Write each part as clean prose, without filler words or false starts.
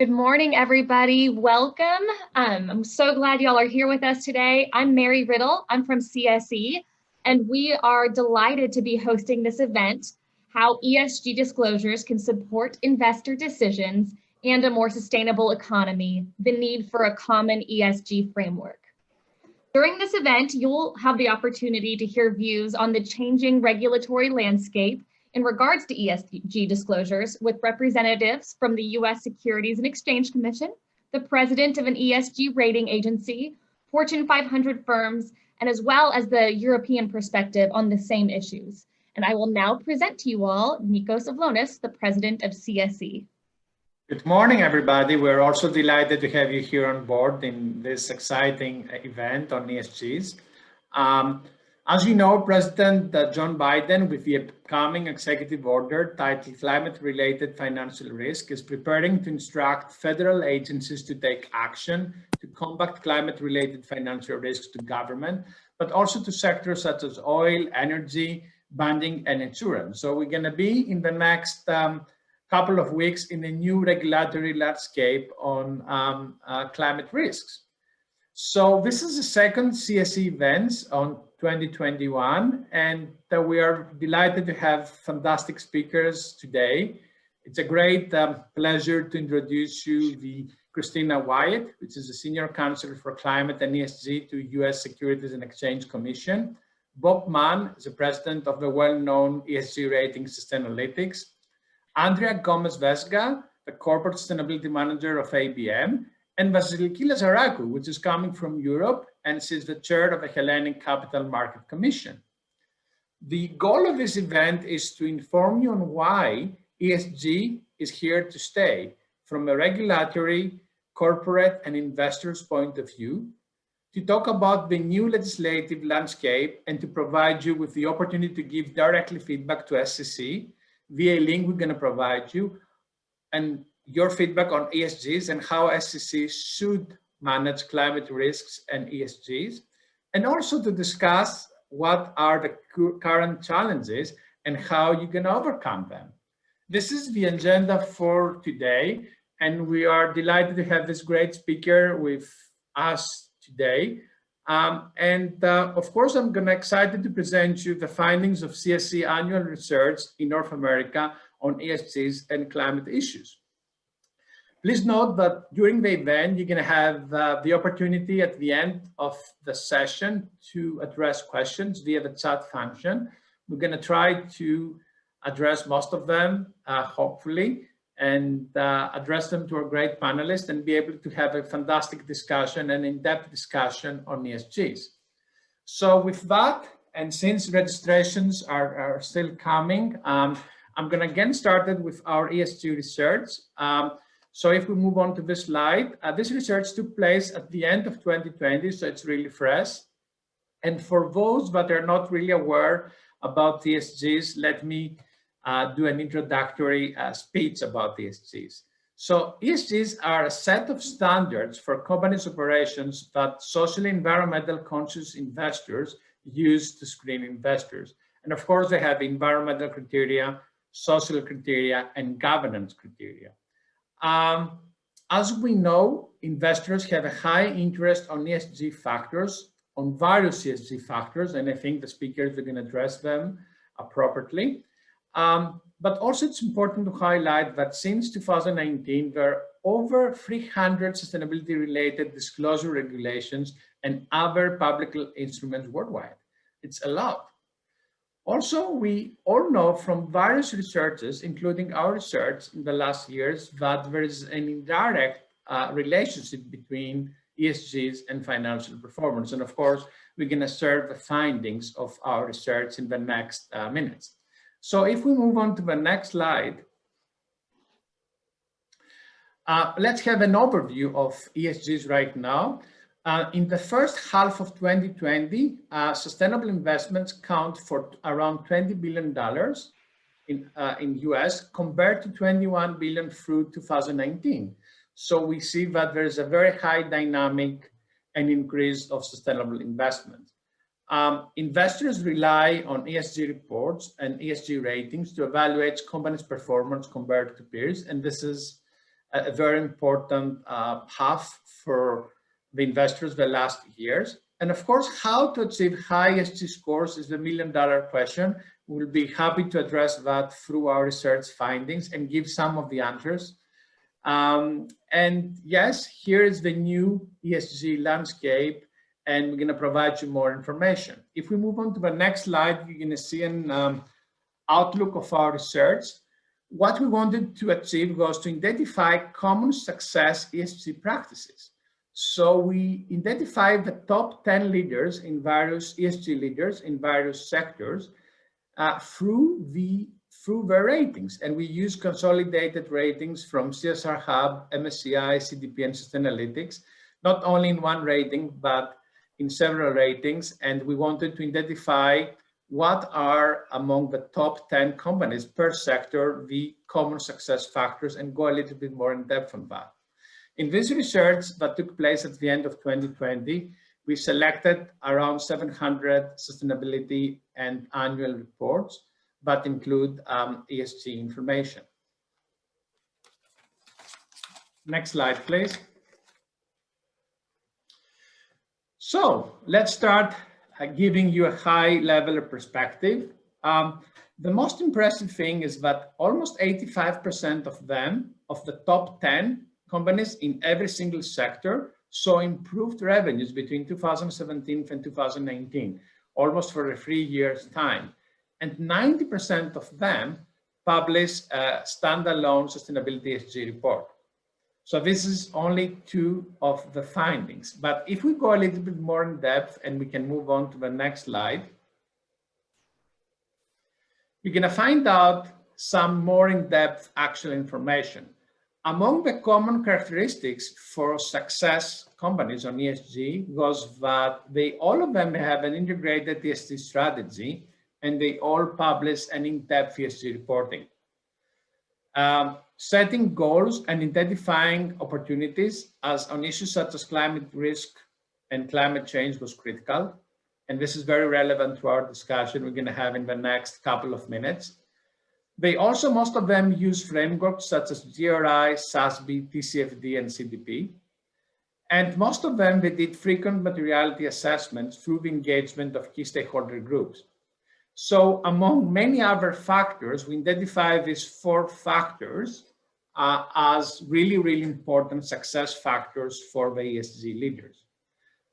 Good morning, everybody. Welcome. I'm so glad y'all are here with us today. I'm Mary Riddle. I'm from CSE, and we are delighted to be hosting this event, How ESG Disclosures Can Support Investor Decisions and a More Sustainable Economy, the Need for a Common ESG Framework. During this event, you'll have the opportunity to hear views on the changing regulatory landscape in regards to ESG disclosures with representatives from the U.S. Securities and Exchange Commission, the president of an ESG rating agency, Fortune 500 firms, and as well as the European perspective on the same issues. And I will now present to you all Nikos Avlonis, the president of CSE. Good morning, everybody. We're also delighted to have you here on board in this exciting event on ESGs. As you know, President John Biden, with the upcoming executive order titled Climate-Related Financial Risk, is preparing to instruct federal agencies to take action to combat climate-related financial risks to government, but also to sectors such as oil, energy, banking, and insurance. So we're going to be in the next couple of weeks in a new regulatory landscape on climate risks. So this is the second CSE event on 2021, and we are delighted to have fantastic speakers today. It's a great pleasure to introduce you the Kristina Wyatt, which is a Senior Counsel for Climate and ESG to U.S. Securities and Exchange Commission. Bob Mann is the President of the well-known ESG rating Sustainalytics. Andrea Gomez-Vesga, the Corporate Sustainability Manager of ABM, and Vasiliki Lazarakou, which is coming from Europe, and she's the chair of the Hellenic Capital Market Commission. The goal of this event is to inform you on why ESG is here to stay from a regulatory, corporate, and investors' point of view, to talk about the new legislative landscape, and to provide you with the opportunity to give directly feedback to SEC via a link we're going to provide you, and your feedback on ESGs and how SEC should manage climate risks and ESGs, and also to discuss what are the current challenges and how you can overcome them. This is the agenda for today, and we are delighted to have this great speaker with us today. Of course, I'm excited to present you the findings of CSE annual research in North America on ESGs and climate issues. Please note that during the event, you're going to have the opportunity at the end of the session to address questions via the chat function. We're going to try to address most of them, hopefully, and address them to our great panelists and be able to have a fantastic discussion and in-depth discussion on ESGs. So with that, and since registrations are still coming, I'm going to get started with our ESG research. So if we move on to this slide, this research took place at the end of 2020, so it's really fresh. And for those that are not really aware about ESGs, let me do an introductory speech about ESGs. So ESGs are a set of standards for companies' operations that socially environmental conscious investors use to screen investors. And of course, they have environmental criteria, social criteria, and governance criteria. As we know, investors have a high interest on ESG factors, on various ESG factors, and I think the speakers are going to address them appropriately. But also it's important to highlight that since 2019, there are over 300 sustainability-related disclosure regulations and other public instruments worldwide. It's a lot. Also, we all know from various researches, including our research in the last years, that there is an indirect relationship between ESGs and financial performance. And of course, we're going to share the findings of our research in the next minutes. So if we move on to the next slide, let's have an overview of ESGs right now. In the first half of 2020, sustainable investments count for around $20 billion in US compared to 21 billion through 2019. So we see that there is a very high dynamic and increase of sustainable investments. Investors rely on ESG reports and ESG ratings to evaluate companies' performance compared to peers, and this is a very important path for the investors the last years. And of course, how to achieve high ESG scores is the million-dollar question. We'll be happy to address that through our research findings and give some of the answers. And yes, here is the new ESG landscape, and we're going to provide you more information. If we move on to the next slide, you're going to see an outlook of our research. What we wanted to achieve was to identify common success ESG practices. So we identified the top 10 leaders in various ESG leaders in various sectors through their ratings. And we use consolidated ratings from CSR Hub, MSCI, CDP, and Sustainalytics, not only in one rating, but in several ratings. And we wanted to identify what are among the top 10 companies per sector, the common success factors, and go a little bit more in depth on that. In this research that took place at the end of 2020, we selected around 700 sustainability and annual reports that include ESG information. Next slide, please. So let's start giving you a high level of perspective. The most impressive thing is that almost 85% of them, of the top 10 companies in every single sector, saw improved revenues between 2017 and 2019, almost for a 3 years time. And 90% of them publish a standalone sustainability ESG report. So this is only 2 of the findings. But if we go a little bit more in depth, and we can move on to the next slide, you're going to find out some more in-depth actual information. Among the common characteristics for success companies on ESG was that all of them have an integrated ESG strategy, and they all publish an in-depth ESG reporting. Setting goals and identifying opportunities on issues such as climate risk and climate change was critical. And this is very relevant to our discussion we're going to have in the next couple of minutes. They also, most of them use frameworks such as GRI, SASB, TCFD, and CDP. And most of them, they did frequent materiality assessments through the engagement of key stakeholder groups. So among many other factors, we identify these 4 factors as really, really important success factors for the ESG leaders.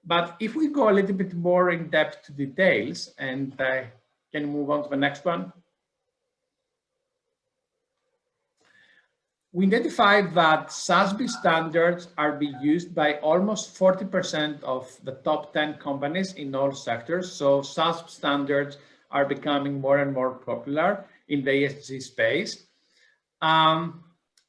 But if we go a little bit more in depth to details, and can you move on to the next one? We identify that SASB standards are being used by almost 40% of the top 10 companies in all sectors. So SASB standards are becoming more and more popular in the ESG space.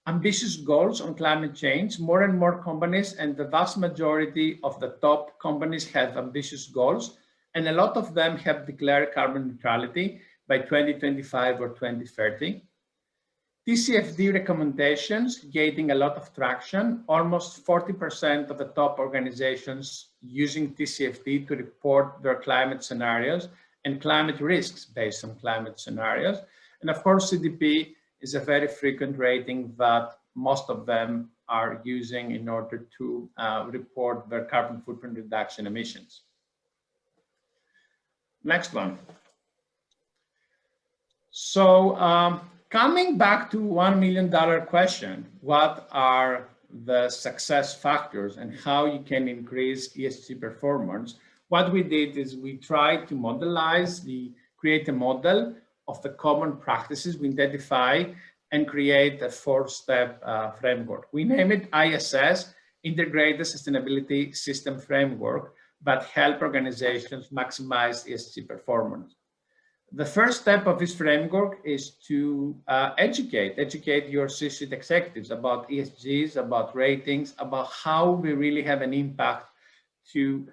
Ambitious goals on climate change, more and more companies, and the vast majority of the top companies have ambitious goals, and a lot of them have declared carbon neutrality by 2025 or 2030. TCFD recommendations gaining a lot of traction, almost 40% of the top organizations using TCFD to report their climate scenarios and climate risks based on climate scenarios. And of course, CDP is a very frequent rating that most of them are using in order to report their carbon footprint reduction emissions. Next one. So coming back to $1 million question, what are the success factors and how you can increase ESG performance? What we did is we tried to create a model of the common practices we identify and create a 4-step framework. We name it ISS, Integrated Sustainability System Framework, that help organizations maximize ESG performance. The first step of this framework is to educate your C-suite executives about ESGs, about ratings, about how we really have an impact to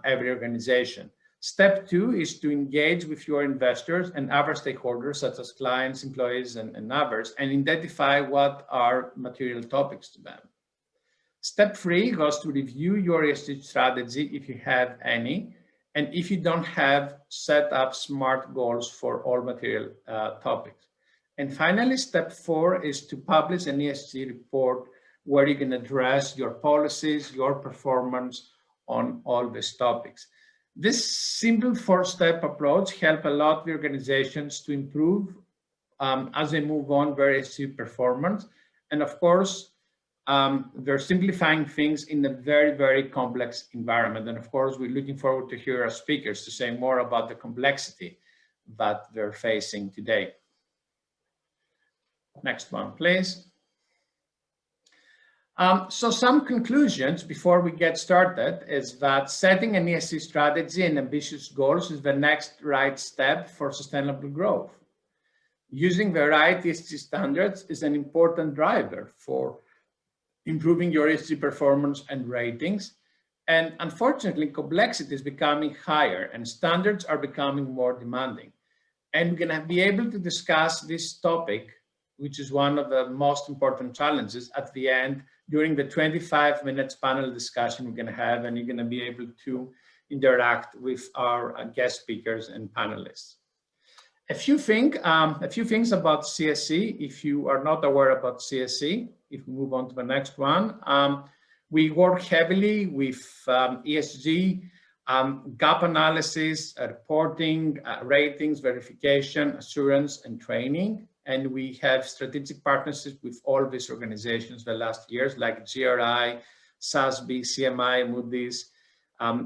every organization. Step 2 is to engage with your investors and other stakeholders, such as clients, employees, and others, and identify what are material topics to them. Step 3 goes to review your ESG strategy if you have any, and if you don't have, set up SMART goals for all material topics. And finally, step 4 is to publish an ESG report where you can address your policies, your performance on all these topics. This simple 4-step approach helps a lot of organizations to improve as they move on their ESG performance. And of course, they're simplifying things in a very, very complex environment. And of course, we're looking forward to hear our speakers to say more about the complexity that they're facing today. Next one, please. So some conclusions before we get started is that setting an ESG strategy and ambitious goals is the next right step for sustainable growth. Using the right ESG standards is an important driver for improving your ESG performance and ratings. And unfortunately, complexity is becoming higher and standards are becoming more demanding. And we're going to be able to discuss this topic, which is one of the most important challenges, at the end during the 25 minutes panel discussion we're going to have, and you're going to be able to interact with our guest speakers and panelists. A few things about CSE, if you are not aware about CSE, if we move on to the next one. We work heavily with ESG, gap analysis, reporting, ratings, verification, assurance, and training. And we have strategic partnerships with all these organizations the last years, like GRI, SASB, CMI, Moody's.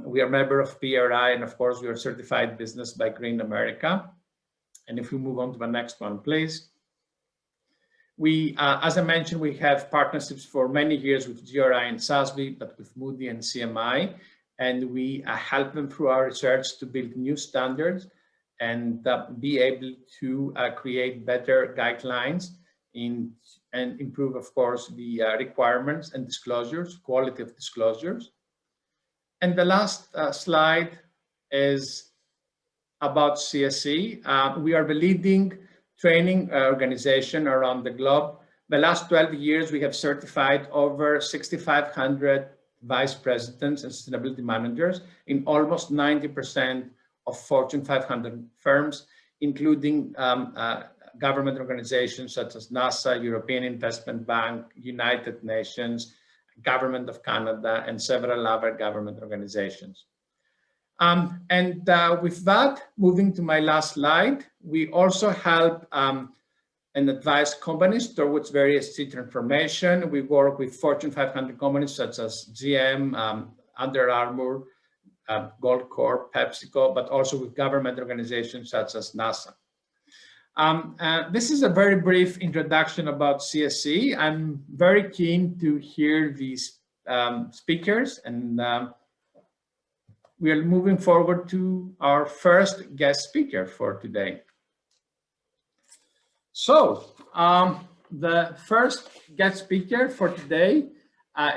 We are a member of PRI, and of course, we are certified business by Green America. And if we move on to the next one, please. We, as I mentioned, we have partnerships for many years with GRI and SASB, but with Moody and CMI. And we help them through our research to build new standards and be able to create better guidelines and improve, of course, the requirements and disclosures, quality of disclosures. And the last slide is about CSE. We are the leading training organization around the globe. The last 12 years, we have certified over 6,500 vice presidents and sustainability managers in almost 90% of Fortune 500 firms, including government organizations such as NASA, European Investment Bank, United Nations, Government of Canada, and several other government organizations. With that, moving to my last slide, we also help and advise companies towards various ESG transformation. We work with Fortune 500 companies such as GM, Under Armour, Goldcorp, PepsiCo, but also with government organizations such as NASA. This is a very brief introduction about CSE. I'm very keen to hear these speakers, and we are moving forward to our first guest speaker for today. So the first guest speaker for today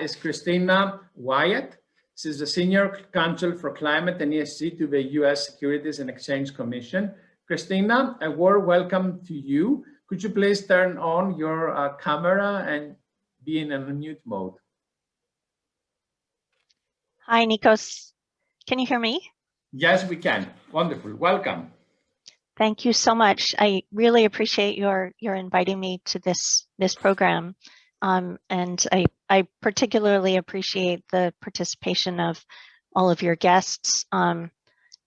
is Kristina Wyatt. She's the Senior Counsel for Climate and ESG to the U.S. Securities and Exchange Commission. Kristina, a warm welcome to you. Could you please turn on your camera and be in an unmute mode? Hi, Nikos. Can you hear me? Yes, we can. Wonderful. Welcome. Thank you so much. I really appreciate your inviting me to this program. And I particularly appreciate the participation of all of your guests.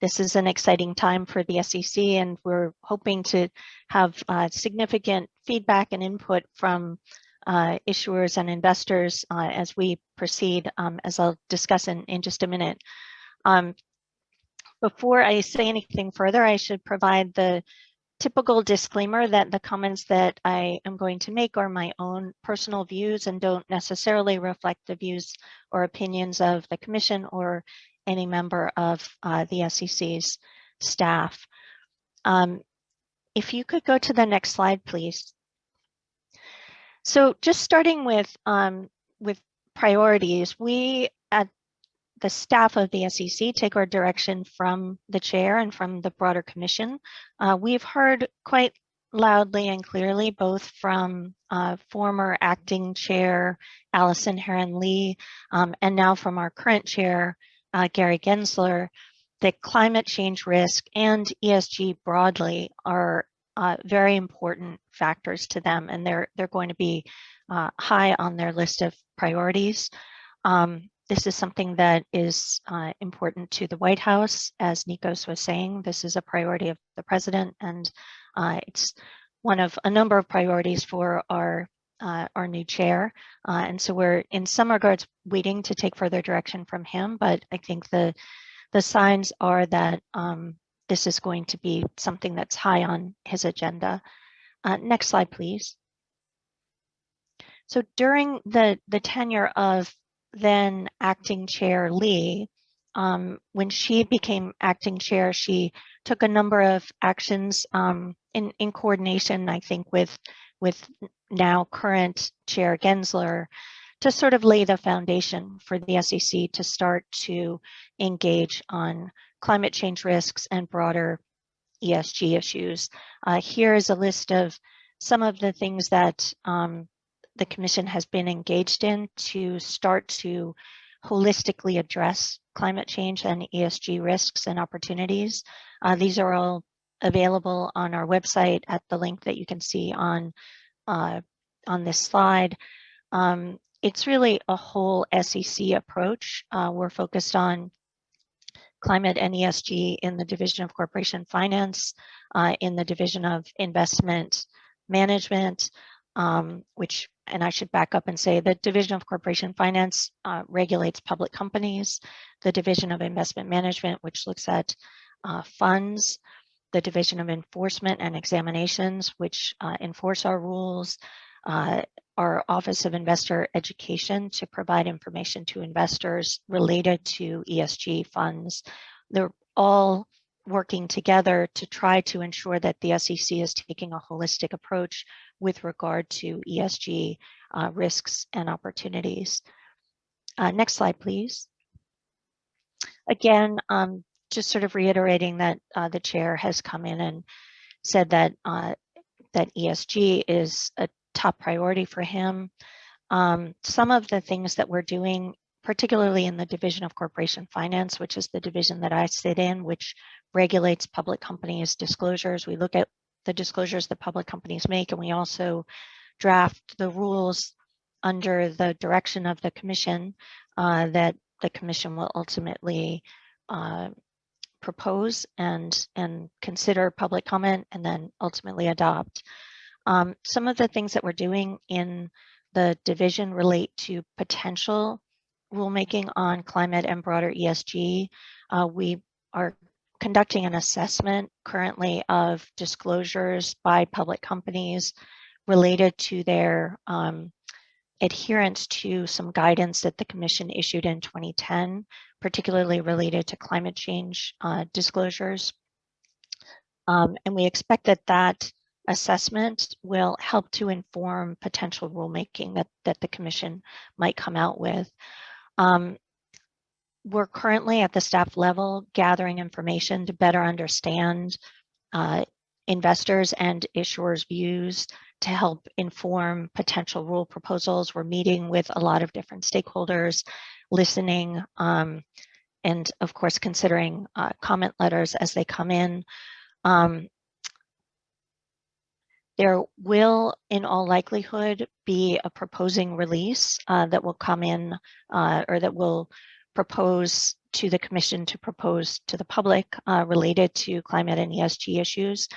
This is an exciting time for the SEC, and we're hoping to have significant feedback and input from issuers and investors as we proceed, as I'll discuss in just a minute. Before I say anything further, I should provide the typical disclaimer that the comments that I am going to make are my own personal views and don't necessarily reflect the views or opinions of the Commission or any member of the SEC's staff. If you could go to the next slide, please. So just starting with priorities, we at the staff of the SEC take our direction from the chair and from the broader commission. We've heard quite loudly and clearly, both from former acting chair Allison Heron-Lee and now from our current chair, Gary Gensler, that climate change risk and ESG broadly are very important factors to them, and they're going to be high on their list of priorities. This is something that is important to the White House. As Nikos was saying, this is a priority of the president, and it's one of a number of priorities for our new chair. And so we're in some regards waiting to take further direction from him, but I think the signs are that this is going to be something that's high on his agenda. Next slide, please. So during the tenure of then acting chair Lee, when she became acting chair, she took a number of actions in coordination, I think, with now current chair Gensler, to sort of lay the foundation for the SEC to start to engage on climate change risks and broader ESG issues. Here is a list of some of the things that the Commission has been engaged in to start to holistically address climate change and ESG risks and opportunities. These are all available on our website at the link that you can see on this slide. It's really a whole SEC approach. We're focused on Climate and ESG in the Division of Corporation Finance, in the Division of Investment Management, which, and I should back up and say, the Division of Corporation Finance regulates public companies, the Division of Investment Management, which looks at funds, the Division of Enforcement and Examinations, which enforce our rules, our Office of Investor Education to provide information to investors related to ESG funds. They're all working together to try to ensure that the SEC is taking a holistic approach with regard to ESG risks and opportunities. Next slide, please. Again, just sort of reiterating that the chair has come in and said that that ESG is a top priority for him. Some of the things that we're doing, particularly in the Division of Corporation Finance, which is the division that I sit in, which regulates public companies' disclosures. We look at the disclosures that public companies make, and we also draft the rules under the direction of the Commission that the Commission will ultimately propose and consider public comment and then ultimately adopt. Some of the things that we're doing in the division relate to potential rulemaking on climate and broader ESG. We are conducting an assessment currently of disclosures by public companies related to their adherence to some guidance that the Commission issued in 2010, particularly related to climate change disclosures. And we expect that that assessment will help to inform potential rulemaking that the Commission might come out with. We're currently at the staff level gathering information to better understand investors and issuers' views to help inform potential rule proposals. We're meeting with a lot of different stakeholders, listening, and of course considering comment letters as they come in. There will, in all likelihood, be a proposing release that will come in or that will propose to the Commission to propose to the public related to climate and ESG issues.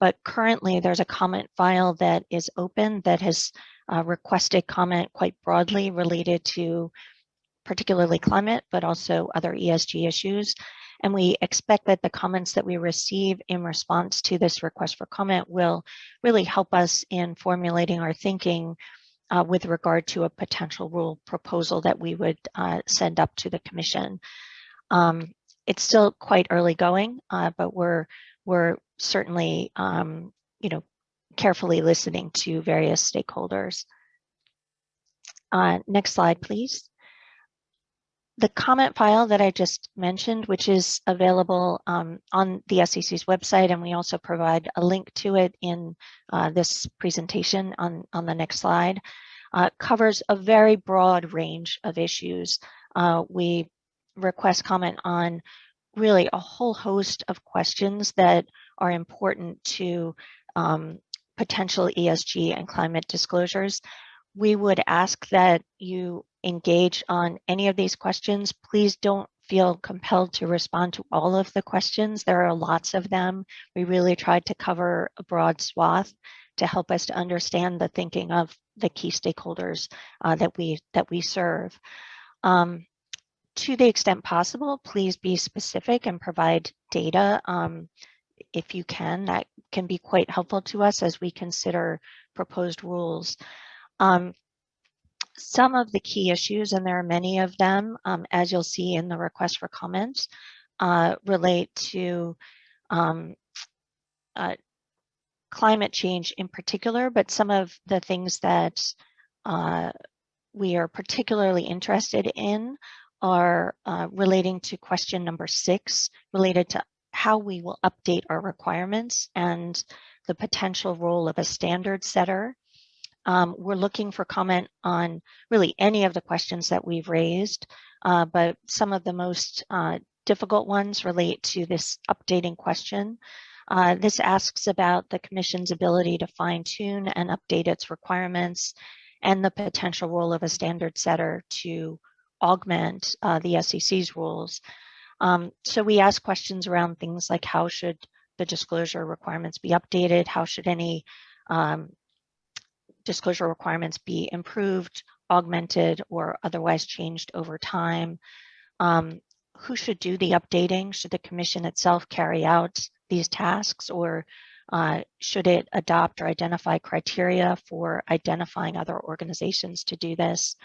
But currently there's a comment file that is open that has requested comment quite broadly related to particularly climate, but also other ESG issues. And we expect that the comments that we receive in response to this request for comment will really help us in formulating our thinking with regard to a potential rule proposal that we would send up to the Commission. It's still quite early going, but we're certainly carefully listening to various stakeholders. Next slide, please. The comment file that I just mentioned, which is available on the SEC's website, and we also provide a link to it in this presentation on the next slide, covers a very broad range of issues. We request comment on really a whole host of questions that are important to potential ESG and climate disclosures. We would ask that you engage on any of these questions. Please don't feel compelled to respond to all of the questions. There are lots of them. We really tried to cover a broad swath to help us to understand the thinking of the key stakeholders that we serve. To the extent possible, please be specific and provide data. If you can, that can be quite helpful to us as we consider proposed rules. Some of the key issues, and there are many of them, as you'll see in the request for comments, relate to climate change in particular, but some of the things that we are particularly interested in are relating to question number 6, related to how we will update our requirements and the potential role of a standard setter. We're looking for comment on really any of the questions that we've raised, but some of the most difficult ones relate to this updating question. This asks about the Commission's ability to fine-tune and update its requirements and the potential role of a standard setter to augment the SEC's rules. So we ask questions around things like how should the disclosure requirements be updated? How should any disclosure requirements be improved, augmented, or otherwise changed over time? Who should do the updating? Should the Commission itself carry out these tasks, or should it adopt or identify criteria for identifying other organizations to do this?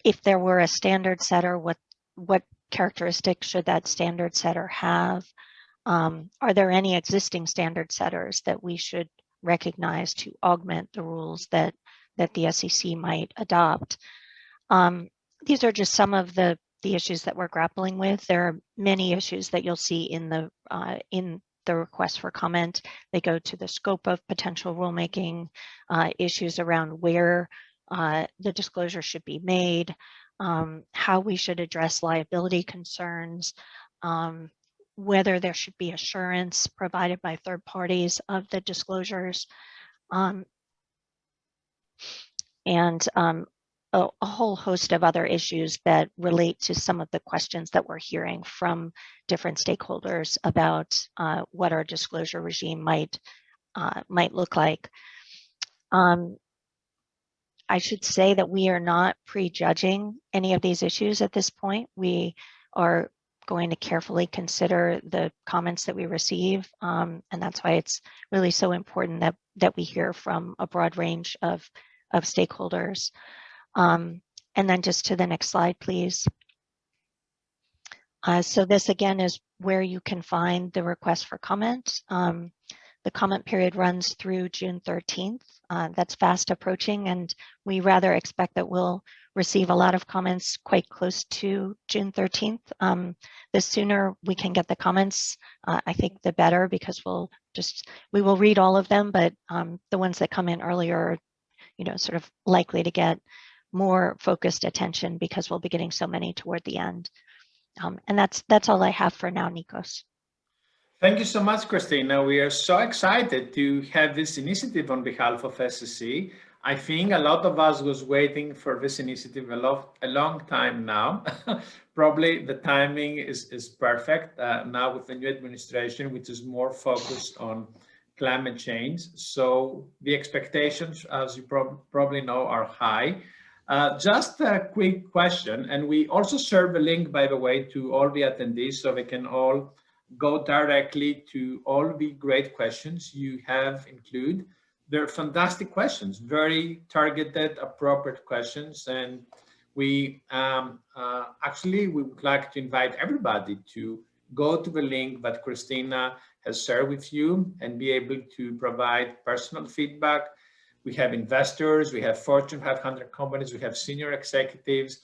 If there were a standard setter, what characteristics should that standard setter have? Are there any existing standard setters that we should recognize to augment the rules that the SEC might adopt? These are just some of the issues that we're grappling with. There are many issues that you'll see in the request for comment. They go to the scope of potential rulemaking, issues around where the disclosure should be made, how we should address liability concerns, whether there should be assurance provided by third parties of the disclosures, and a whole host of other issues that relate to some of the questions that we're hearing from different stakeholders about what our disclosure regime might look like. I should say that we are not prejudging any of these issues at this point. We are going to carefully consider the comments that we receive, and that's why it's really so important that we hear from a broad range of stakeholders. And then just to the next slide, please. So this again is where you can find the request for comment. The comment period runs through June 13th. That's fast approaching, and we rather expect that we'll receive a lot of comments quite close to June 13th. The sooner we can get the comments, I think the better, because we will read all of them, but the ones that come in earlier are, sort of likely to get more focused attention because we'll be getting so many toward the end. And that's all I have for now, Nikos. Thank you so much, Kristina. We are so excited to have this initiative on behalf of SEC. I think a lot of us was waiting for this initiative a long time now. Probably the timing is perfect now with the new administration, which is more focused on climate change. So the expectations, as you probably know, are high. Just a quick question, and we also serve a link, by the way, to all the attendees, so they can all go directly to all the great questions you have included. They're fantastic questions, very targeted, appropriate questions, and we actually we would like to invite everybody to go to the link that Kristina has shared with you and be able to provide personal feedback. We have investors, we have Fortune 500 companies, we have senior executives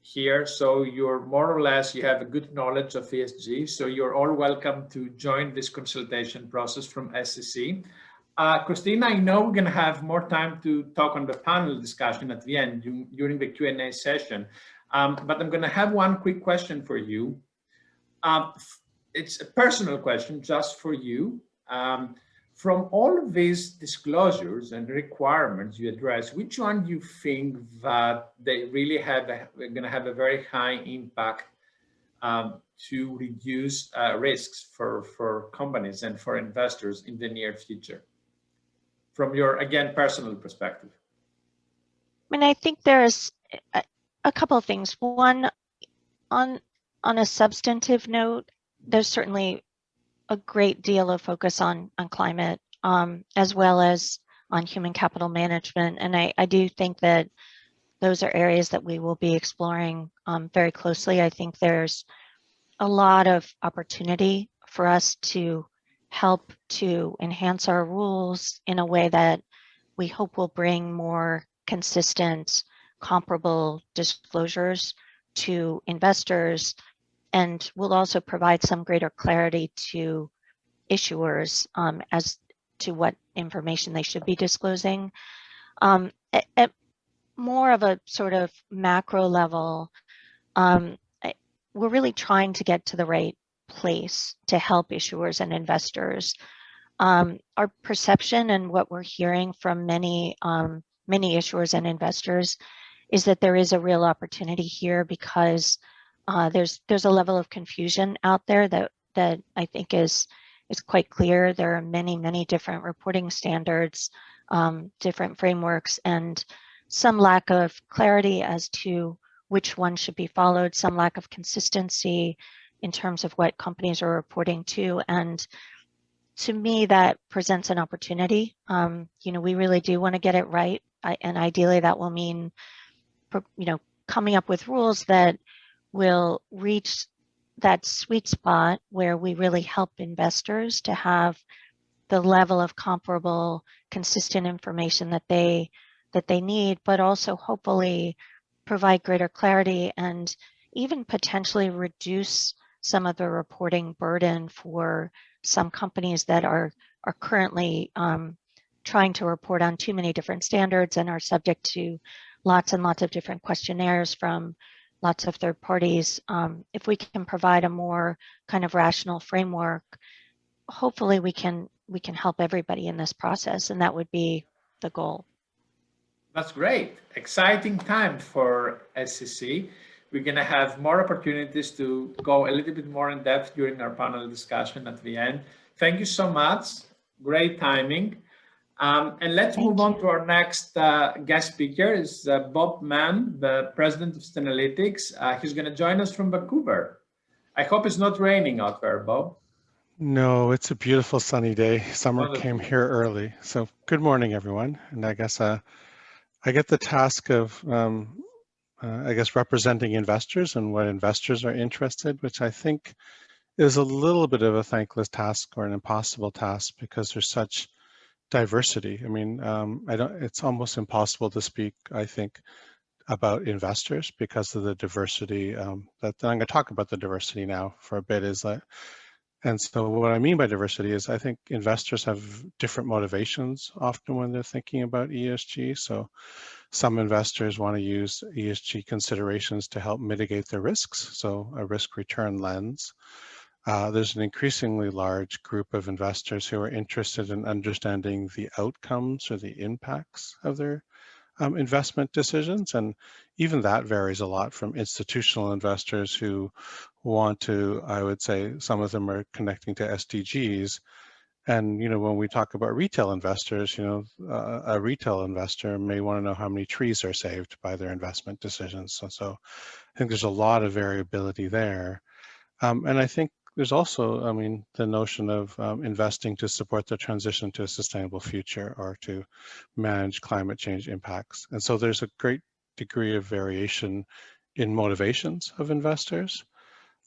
here. So you're more or less, you have a good knowledge of ESG. So you're all welcome to join this consultation process from SEC. Kristina, I know we're going to have more time to talk on the panel discussion at the end during the Q&A session. But I'm going to have one quick question for you. It's a personal question just for you. From all of these disclosures and requirements you address, which one do you think that they really are going to have a very high impact to reduce risks for companies and for investors in the near future? From your, again, personal perspective. I mean, I think there's a couple of things. One, on a substantive note, there's certainly a great deal of focus on climate, as well as on human capital management. And I do think that those are areas that we will be exploring very closely. I think there's a lot of opportunity for us to help to enhance our rules in a way that we hope will bring more consistent, comparable disclosures to investors, and will also provide some greater clarity to issuers as to what information they should be disclosing. At more of a sort of macro level, we're really trying to get to the right place to help issuers and investors. Our perception and what we're hearing from many issuers and investors is that there is a real opportunity here, because there's a level of confusion out there that I think is quite clear. There are many different reporting standards, different frameworks, and some lack of clarity as to which one should be followed, some lack of consistency in terms of what companies are reporting to. And to me, that presents an opportunity. We really do want to get it right. And ideally that will mean, coming up with rules that will reach that sweet spot where we really help investors to have the level of comparable, consistent information that they need, but also hopefully provide greater clarity and even potentially reduce some of the reporting burden for some companies that are currently trying to report on too many different standards and are subject to lots and lots of different questionnaires from lots of third parties. If we can provide a more kind of rational framework, hopefully we can help everybody in this process, and that would be the goal. That's great. Exciting time for SEC. We're going to have more opportunities to go a little bit more in depth during our panel discussion at the end. Thank you so much. Great timing. And let's move on to our next guest speaker is Bob Mann, the president of Sustainalytics. He's going to join us from Vancouver. I hope it's not raining out there, Bob. No, it's a beautiful sunny day. Summer came here early. So good morning, everyone. And I guess I get the task of, representing investors and what investors are interested, which I think is a little bit of a thankless task or an impossible task because there's such diversity. I mean, it's almost impossible to speak, I think, about investors because of the diversity that I'm going to talk about the diversity now for a bit and so what I mean by diversity is I think investors have different motivations often when they're thinking about ESG. So some investors want to use ESG considerations to help mitigate their risks, so a risk return lens. There's an increasingly large group of investors who are interested in understanding the outcomes or the impacts of their investment decisions. And even that varies a lot from institutional investors who want to, I would say, some of them are connecting to SDGs. And, when we talk about retail investors, a retail investor may want to know how many trees are saved by their investment decisions. So I think there's a lot of variability there. And I think there's also, the notion of investing to support the transition to a sustainable future or to manage climate change impacts. And so there's a great degree of variation in motivations of investors.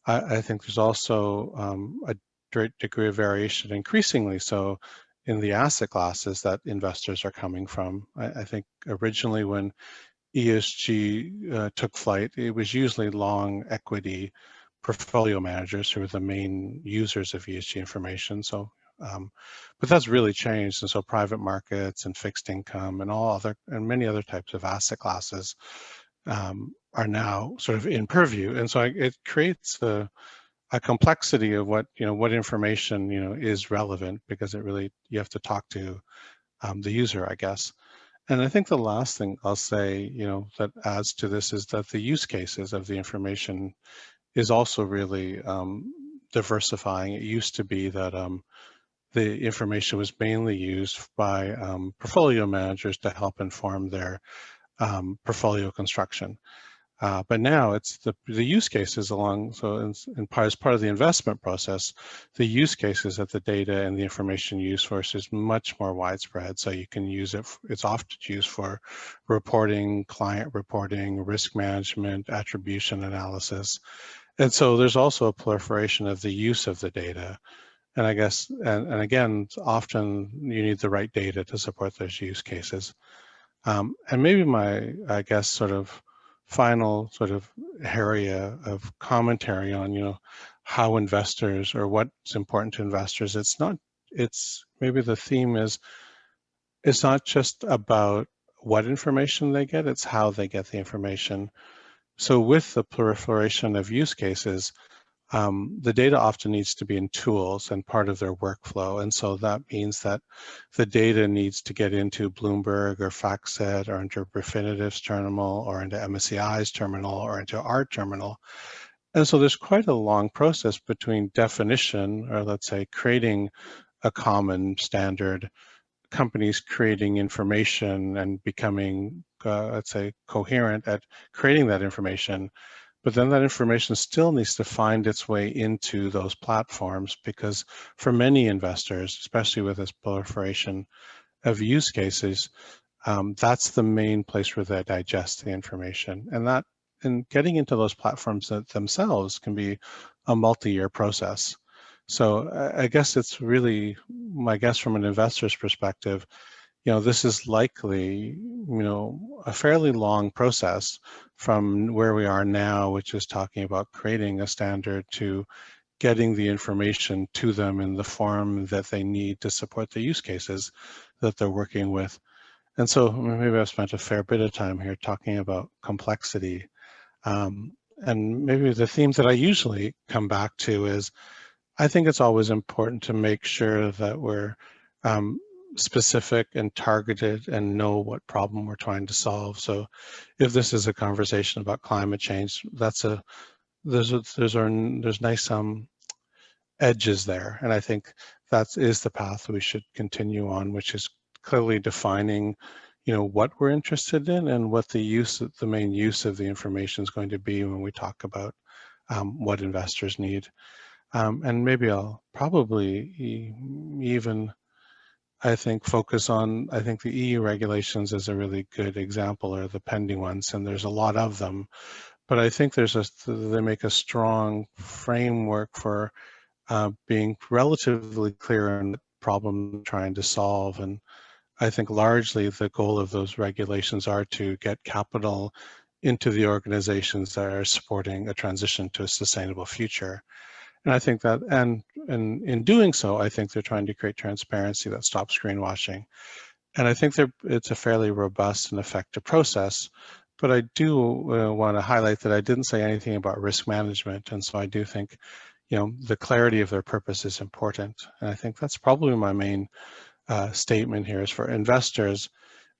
I think there's also a great degree of variation, increasingly so, in the asset classes that investors are coming from. I think originally when ESG took flight, it was usually long equity portfolio managers who are the main users of ESG information. So, but that's really changed. And so private markets and fixed income and many other types of asset classes are now sort of in purview. And so it creates a complexity of what information is relevant, because it really, you have to talk to the user, I guess. And I think the last thing I'll say, that adds to this is that the use cases of the information is also really diversifying. It used to be that the information was mainly used by portfolio managers to help inform their portfolio construction. But now it's the use cases along, so as part of the investment process, the use cases that the data and the information used for is much more widespread. So you can use it, it's often used for reporting, client reporting, risk management, attribution analysis. And so there's also a proliferation of the use of the data. And I guess, and again, often you need the right data to support those use cases. And maybe my, I guess, sort of final sort of area of commentary on, how investors, or what's important to investors, it's maybe the theme is, it's not just about what information they get, it's how they get the information. So with the proliferation of use cases, the data often needs to be in tools and part of their workflow. And so that means that the data needs to get into Bloomberg or FactSet or into Refinitiv's terminal or into MSCI's terminal or into our terminal. And so there's quite a long process between definition, or let's say creating a common standard, companies creating information and becoming, let's say, coherent at creating that information. But then that information still needs to find its way into those platforms, because for many investors, especially with this proliferation of use cases, that's the main place where they digest the information. And getting into those platforms themselves can be a multi-year process. So I guess it's really, my guess from an investor's perspective, this is likely, a fairly long process from where we are now, which is talking about creating a standard, to getting the information to them in the form that they need to support the use cases that they're working with. And so maybe I've spent a fair bit of time here talking about complexity. And maybe the themes that I usually come back to is, I think it's always important to make sure that we're specific and targeted and know what problem we're trying to solve. So if this is a conversation about climate change, there's nice edges there. And I think that is the path we should continue on, which is clearly defining, what we're interested in and what the main use of the information is going to be when we talk about what investors need. And maybe I'll probably even, I think, focus on, I think the EU regulations is a really good example, or the pending ones, and there's a lot of them. But I think they make a strong framework for being relatively clear on the problem trying to solve. And I think largely the goal of those regulations are to get capital into the organizations that are supporting a transition to a sustainable future. And I think that, and in doing so, I think they're trying to create transparency that stops greenwashing. And I think it's a fairly robust and effective process. But I do want to highlight that I didn't say anything about risk management. And so I do think, the clarity of their purpose is important. And I think that's probably my main statement here is for investors.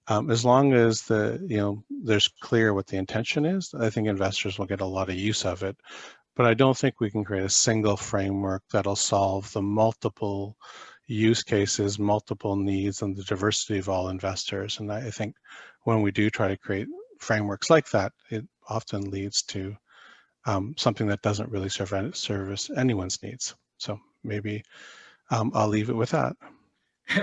As long as there's clear what the intention is, I think investors will get a lot of use of it. But I don't think we can create a single framework that'll solve the multiple use cases, multiple needs, and the diversity of all investors. And I think when we do try to create frameworks like that, it often leads to something that doesn't really service anyone's needs. So maybe I'll leave it with that.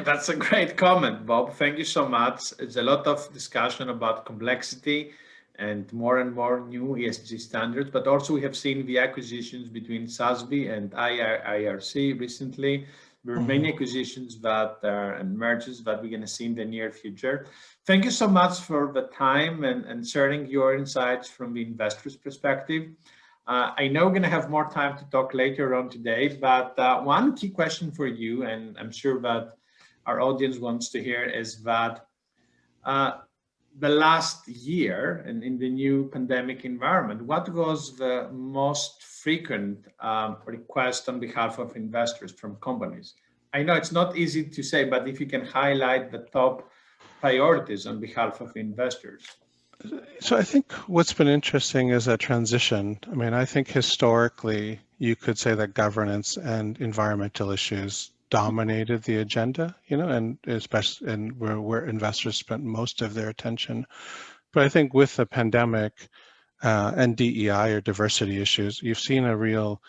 That's a great comment, Bob. Thank you so much. It's a lot of discussion about complexity and more new ESG standards, but also we have seen the acquisitions between SASB and IRC recently. There are many acquisitions and mergers that we're going to see in the near future. Thank you so much for the time and sharing your insights from the investor's perspective. I know we're going to have more time to talk later on today, but one key question for you, and I'm sure that our audience wants to hear, is that the last year and in the new pandemic environment, what was the most frequent request on behalf of investors from companies? I know it's not easy to say, but if you can highlight the top priorities on behalf of investors. So I think what's been interesting is a transition. I mean, I think historically you could say that governance and environmental issues dominated the agenda, you know, and especially where investors spent most of their attention. But I think with the pandemic and DEI or diversity issues, you've seen a real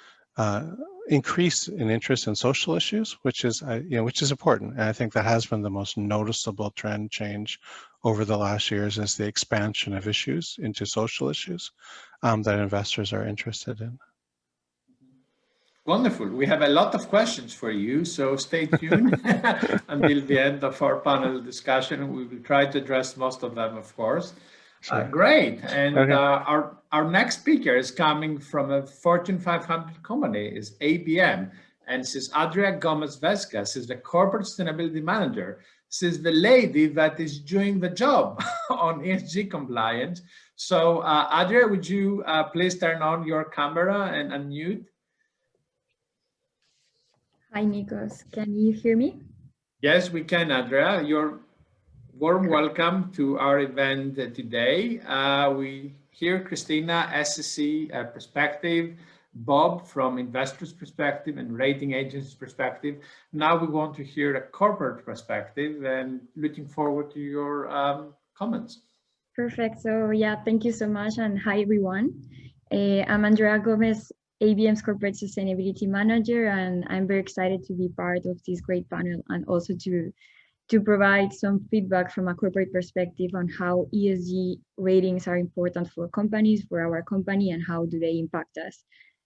increase in interest in social issues, which is important. And I think that has been the most noticeable trend change over the last years, is the expansion of issues into social issues that investors are interested in. Wonderful. We have a lot of questions for you, so stay tuned until the end of our panel discussion. We will try to address most of them, of course. Sure. Great. And Okay. our next speaker is coming from a Fortune 500 company, is ABM. And she's Adria Gomez-Vesca. She's the Corporate Sustainability Manager. She's the lady that is doing the job on ESG compliance. So Adria, would you please turn on your camera and unmute? Hi, Nikos. Can you hear me? Yes, we can, Adria. You're warm welcome to our event today. We hear Kristina, SEC perspective, Bob from investors' perspective and rating agencies' perspective. Now we want to hear a corporate perspective, and looking forward to your comments. Perfect. So yeah, thank you so much, and hi everyone. I'm Andrea Gomez, ABM's Corporate Sustainability Manager, and I'm very excited to be part of this great panel and also to provide some feedback from a corporate perspective on how ESG ratings are important for companies, for our company, and how do they impact us.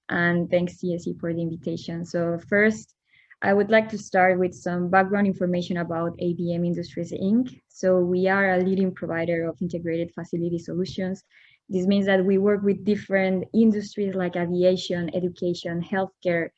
And thanks CSE for the invitation. So first, I would like to start with some background information about ABM Industries Inc. So we are a leading provider of integrated facility solutions. This means that we work with different industries like aviation, education, healthcare,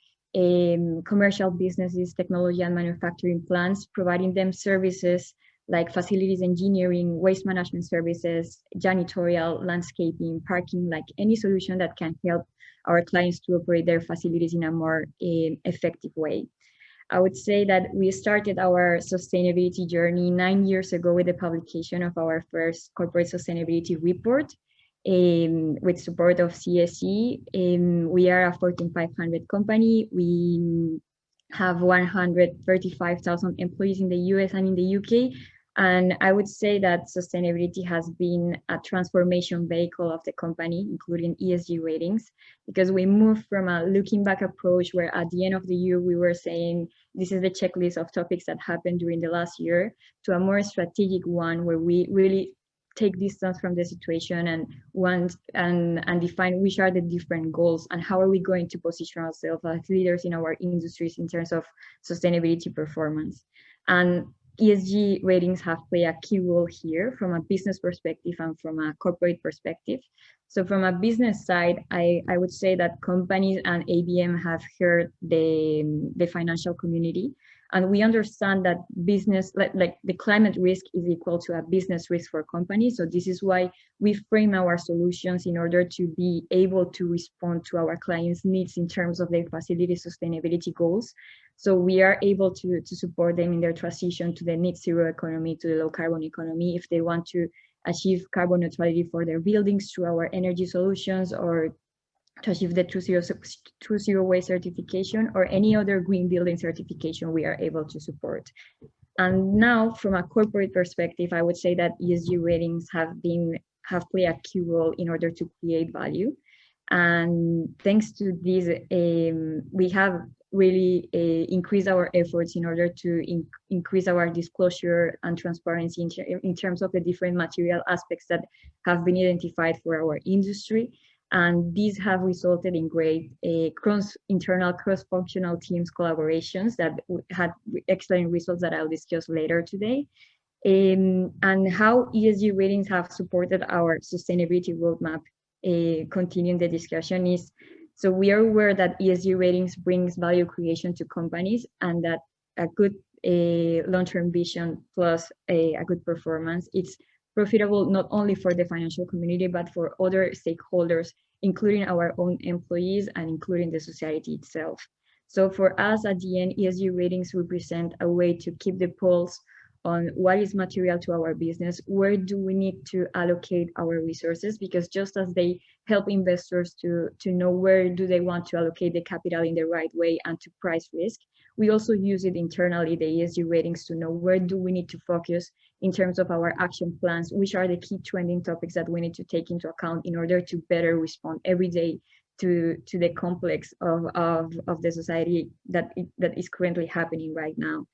commercial businesses, technology and manufacturing plants, providing them services like facilities engineering, waste management services, janitorial, landscaping, parking, like any solution that can help our clients to operate their facilities in a more effective way. I would say that we started our sustainability journey 9 years ago with the publication of our first corporate sustainability report. With support of CSE. We are a Fortune 500 company. We have 135,000 employees in the US and in the UK. And I would say that sustainability has been a transformation vehicle of the company, including ESG ratings, because we moved from a looking back approach where at the end of the year, we were saying, this is the checklist of topics that happened during the last year, to a more strategic one where we really take distance from the situation and define which are the different goals and how are we going to position ourselves as leaders in our industries in terms of sustainability performance. And ESG ratings have played a key role here from a business perspective and from a corporate perspective. So from a business side, I would say that companies and ABM have heard the financial community. And we understand that business, like the climate risk is equal to a business risk for companies. So this is why we frame our solutions in order to be able to respond to our clients' needs in terms of their facility sustainability goals. So we are able to support them in their transition to the net zero economy, to the low carbon economy, if they want to achieve carbon neutrality for their buildings through our energy solutions, or to achieve the True Zero Waste certification or any other green building certification we are able to support. And now from a corporate perspective, I would say that ESG ratings have played a key role in order to create value. And thanks to this, we have really increased our efforts in order to increase our disclosure and transparency in terms of the different material aspects that have been identified for our industry. And these have resulted in great internal cross-functional teams collaborations that had excellent results that I'll discuss later today. And how ESG ratings have supported our sustainability roadmap, continuing the discussion is, so we are aware that ESG ratings brings value creation to companies, and that a good long-term vision plus a good performance, it's profitable not only for the financial community, but for other stakeholders, including our own employees and including the society itself. So for us at the end, ESG ratings represent a way to keep the pulse on what is material to our business, where do we need to allocate our resources, because just as they help investors to know where do they want to allocate the capital in the right way and to price risk, we also use it internally, the ESG ratings, to know where do we need to focus in terms of our action plans, which are the key trending topics that we need to take into account in order to better respond every day to the complex of the society that is currently happening right now.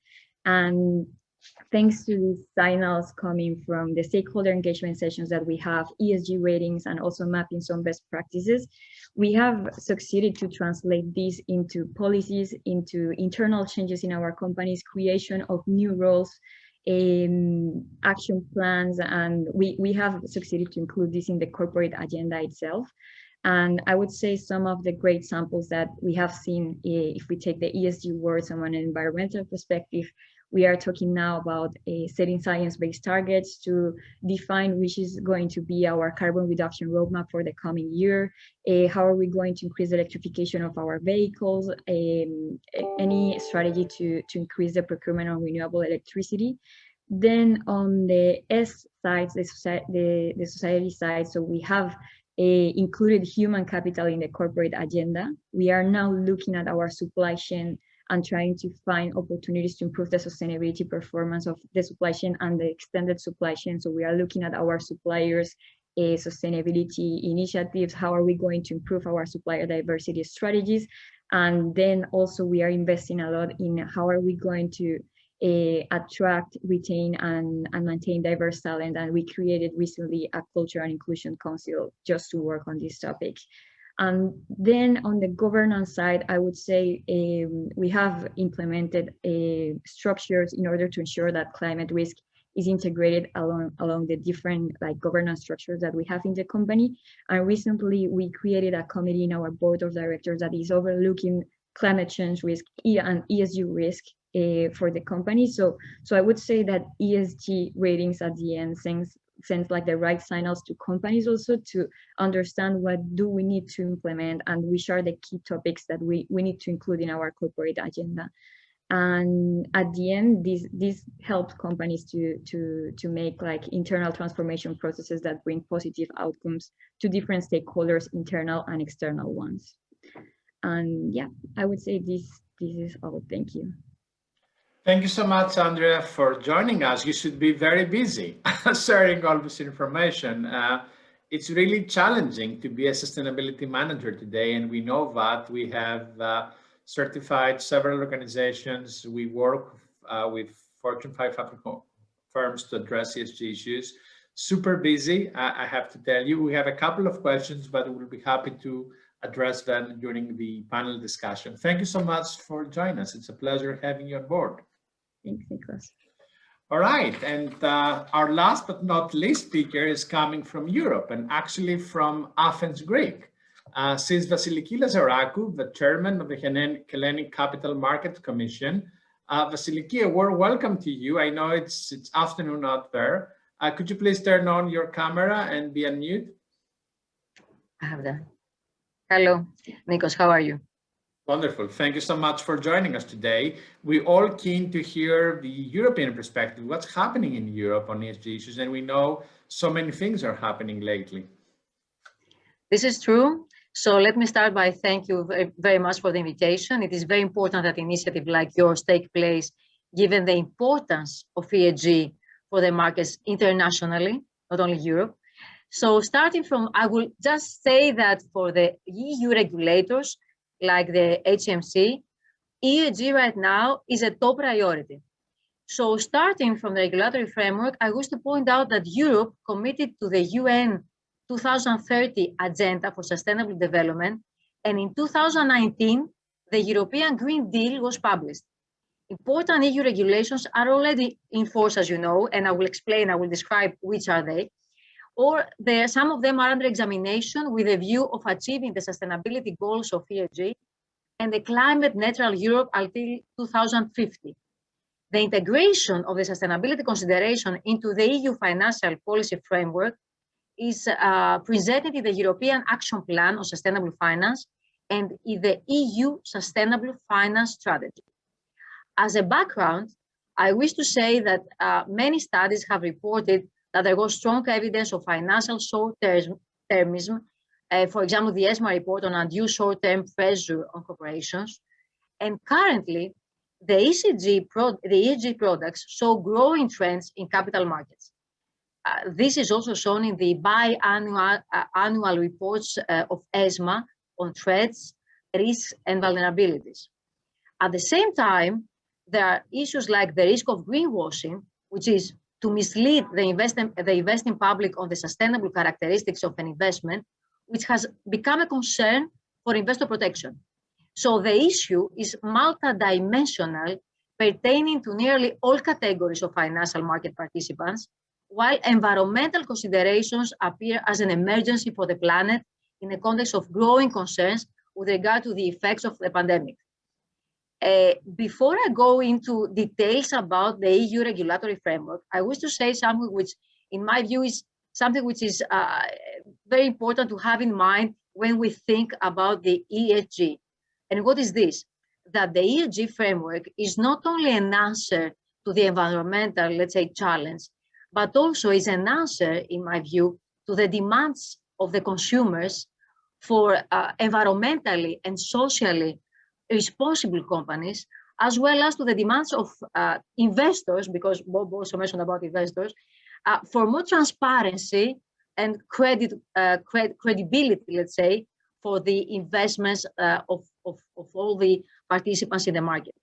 And thanks to these signals coming from the stakeholder engagement sessions that we have, ESG ratings, and also mapping some best practices, we have succeeded to translate these into policies, into internal changes in our companies, creation of new roles, action plans, and we have succeeded to include this in the corporate agenda itself. And I would say some of the great samples that we have seen, if we take the ESG words from an environmental perspective, we are talking now about setting science-based targets to define which is going to be our carbon reduction roadmap for the coming year. How are we going to increase the electrification of our vehicles? Any strategy to increase the procurement of renewable electricity. Then on the S side, the society side, so we have included human capital in the corporate agenda. We are now looking at our supply chain and trying to find opportunities to improve the sustainability performance of the supply chain and the extended supply chain. So we are looking at our suppliers' sustainability initiatives. How are we going to improve our supplier diversity strategies? And then also we are investing a lot in how are we going to attract, retain, and maintain diverse talent. And we created recently a Culture and Inclusion Council just to work on this topic. And then on the governance side, I would say we have implemented structures in order to ensure that climate risk is integrated along the different governance structures that we have in the company. And recently we created a committee in our board of directors that is overlooking climate change risk and ESG risk for the company. So I would say that ESG ratings at the end sends the right signals to companies also to understand what do we need to implement and which are the key topics that we need to include in our corporate agenda. And at the end, this helps companies to make internal transformation processes that bring positive outcomes to different stakeholders, internal and external ones. And yeah, I would say this is all. Thank you. Thank you so much, Andrea, for joining us. You should be very busy sharing all this information. It's really challenging to be a sustainability manager today, and we know that. We have certified several organizations. We work with Fortune 500 firms to address ESG issues. Super busy, I have to tell you. We have a couple of questions, but we'll be happy to address them during the panel discussion. Thank you so much for joining us. It's a pleasure having you on board. Thanks, Nicholas. All right, and our last but not least speaker is coming from Europe and actually from Athens, Greece. She's Vasiliki Lazarakou, the chairman of the Hellenic Capital Market Commission. Vasiliki, a warm welcome to you. I know it's afternoon out there. Could you please turn on your camera and be unmute? I have that. Hello, Nikos, how are you? Wonderful. Thank you so much for joining us today. We're all keen to hear the European perspective, what's happening in Europe on ESG issues, and we know so many things are happening lately. This is true. So let me start by thank you very much for the invitation. It is very important that initiative like yours take place, given the importance of ESG for the markets internationally, not only Europe. So starting from, I will just say that for the EU regulators, like the HMC, ESG right now is a top priority. So starting from the regulatory framework, I wish to point out that Europe committed to the UN 2030 Agenda for Sustainable Development, and in 2019, the European Green Deal was published. Important EU regulations are already in force, as you know, and I will describe which are they. Or some of them are under examination with a view of achieving the sustainability goals of ESG and the climate neutral Europe until 2050. the integration of the sustainability consideration into the EU financial policy framework is presented in the European Action Plan on Sustainable Finance and in the EU Sustainable Finance Strategy. As a background, I wish to say that many studies have reported that there was strong evidence of financial short-termism. For example, the ESMA report on undue short-term pressure on corporations. And currently, the ESG products show growing trends in capital markets. This is also shown in the biannual reports of ESMA on threats, risks, and vulnerabilities. At the same time, there are issues like the risk of greenwashing, which is to mislead the investing public on the sustainable characteristics of an investment, which has become a concern for investor protection. So the issue is multidimensional, pertaining to nearly all categories of financial market participants, while environmental considerations appear as an emergency for the planet in the context of growing concerns with regard to the effects of the pandemic. Before I go into details about the EU regulatory framework, I wish to say something which, in my view, is something which is very important to have in mind when we think about the ESG. And what is this? That the ESG framework is not only an answer to the environmental, let's say, challenge, but also is an answer, in my view, to the demands of the consumers for environmentally and socially responsible companies, as well as to the demands of investors, because Bob also mentioned about investors, for more transparency and credibility, let's say, for the investments of all the participants in the market.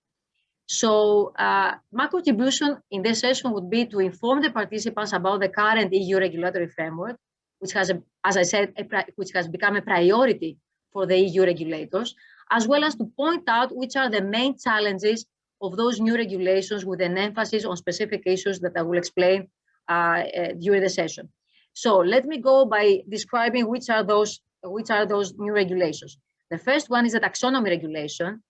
So my contribution in this session would be to inform the participants about the current EU regulatory framework, which has, as I said, which has become a priority for the EU regulators, as well as to point out which are the main challenges of those new regulations, with an emphasis on specific issues that I will explain during the session. So let me go by describing which are those new regulations. The first one is the taxonomy regulation,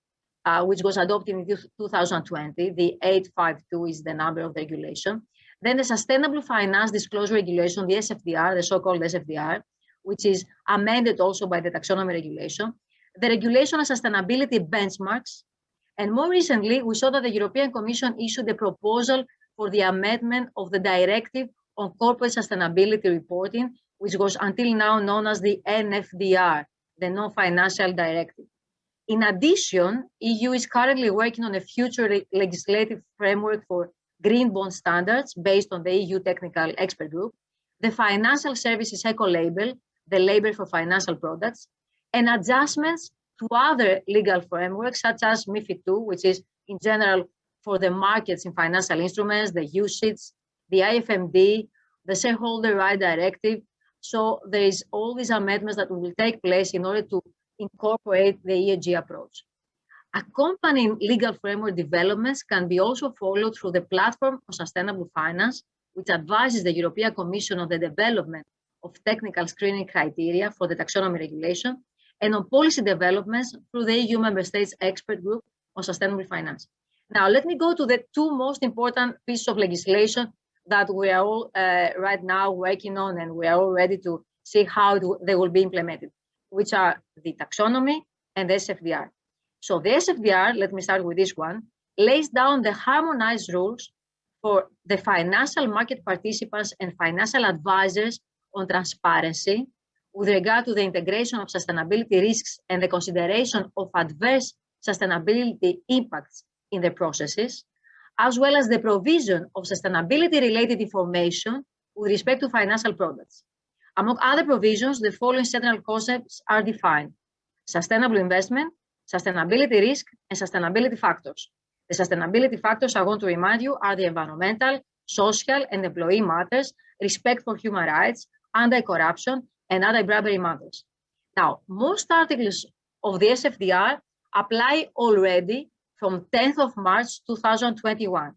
which was adopted in 2020. The 852 is the number of the regulation. Then the Sustainable Finance Disclosure Regulation, the SFDR, the so-called SFDR, which is amended also by the taxonomy regulation. The regulation on sustainability benchmarks. And more recently, we saw that the European Commission issued a proposal for the amendment of the Directive on Corporate Sustainability Reporting, which was until now known as the NFDR, the Non-Financial Directive. In addition, EU is currently working on a future legislative framework for green bond standards based on the EU Technical Expert Group, the Financial Services Eco-Label, the label for financial products, and adjustments to other legal frameworks such as MiFID II, which is in general for the markets in financial instruments, the UCITS, the IFMD, the Shareholder Right Directive. So there is all these amendments that will take place in order to incorporate the ESG approach. Accompanying legal framework developments can be also followed through the Platform on Sustainable Finance, which advises the European Commission on the development of technical screening criteria for the taxonomy regulation, and on policy developments through the EU Member States Expert Group on Sustainable Finance. Now, let me go to the two most important pieces of legislation that we are all right now working on, and we are all ready to see how they will be implemented, which are the taxonomy and the SFDR. So the SFDR, let me start with this one, lays down the harmonized rules for the financial market participants and financial advisors on transparency with regard to the integration of sustainability risks and the consideration of adverse sustainability impacts in the processes, as well as the provision of sustainability-related information with respect to financial products. Among other provisions, the following central concepts are defined: sustainable investment, sustainability risk, and sustainability factors. The sustainability factors, I want to remind you, are the environmental, social, and employee matters, respect for human rights, anti-corruption, and anti-bribery matters. Now, most articles of the SFDR apply already from 10th of March 2021.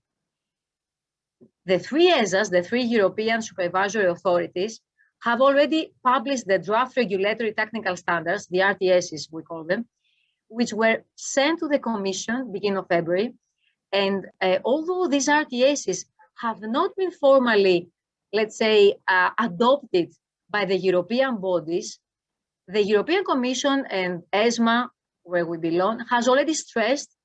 The three ESAs, the three European supervisory authorities, have already published the draft regulatory technical standards, the RTSs we call them, which were sent to the Commission beginning of February, And although these RTSs have not been formally, let's say, adopted by the European bodies, the European Commission and ESMA, where we belong, has already stressed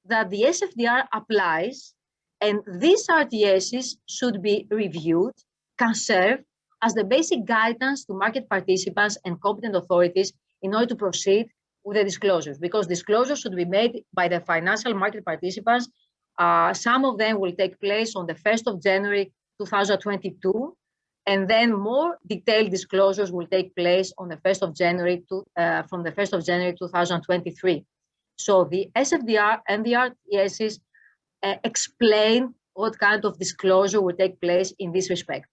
that the SFDR applies, and these RTSs should be reviewed, can serve as the basic guidance to market participants and competent authorities in order to proceed with the disclosures, because disclosures should be made by the financial market participants. Some of them will take place on the 1st of January 2022, and then more detailed disclosures will take place on the 1st of January from the 1st of January 2023. So the SFDR and the RTSs explain what kind of disclosure will take place in this respect.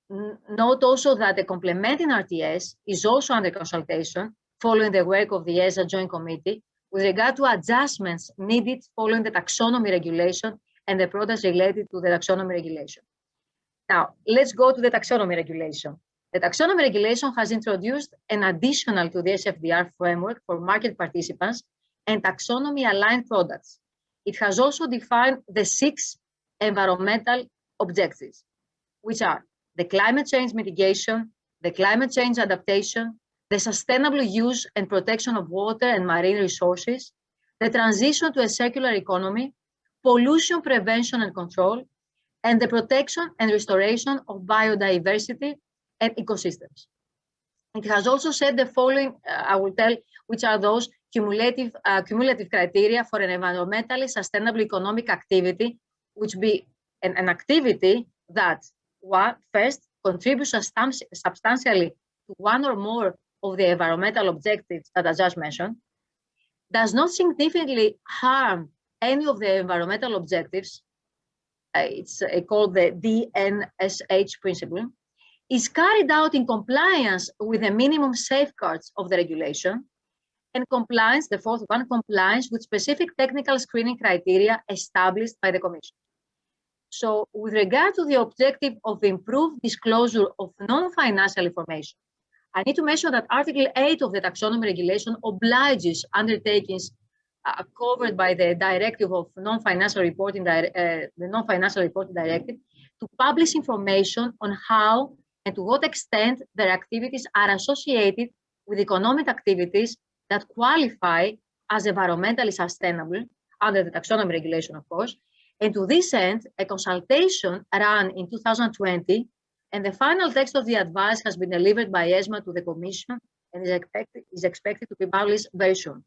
Note also that the complementing RTS is also under consultation following the work of the ESA Joint Committee with regard to adjustments needed following the taxonomy regulation and the products related to the taxonomy regulation. Now, let's go to the taxonomy regulation. The taxonomy regulation has introduced an additional to the SFDR framework for market participants and taxonomy-aligned products. It has also defined the 6 environmental objectives, which are the climate change mitigation, the climate change adaptation, the sustainable use and protection of water and marine resources, the transition to a circular economy, pollution prevention and control, and the protection and restoration of biodiversity and ecosystems. It has also set the following, I will tell which are those cumulative criteria for an environmentally sustainable economic activity, which be an activity that, first, contributes substantially to one or more of the environmental objectives that I just mentioned, does not significantly harm any of the environmental objectives, it's called the DNSH principle, is carried out in compliance with the minimum safeguards of the regulation, and compliance, the fourth one, compliance with specific technical screening criteria established by the Commission. So with regard to the objective of improved disclosure of non-financial information, I need to mention that Article 8 of the Taxonomy Regulation obliges undertakings covered by the Directive of Non-Financial Reporting, the Non-Financial Reporting Directive, to publish information on how and to what extent their activities are associated with economic activities that qualify as environmentally sustainable under the Taxonomy Regulation, of course. And to this end, a consultation ran in 2020, and the final text of the advice has been delivered by ESMA to the Commission and is expected to be published very soon.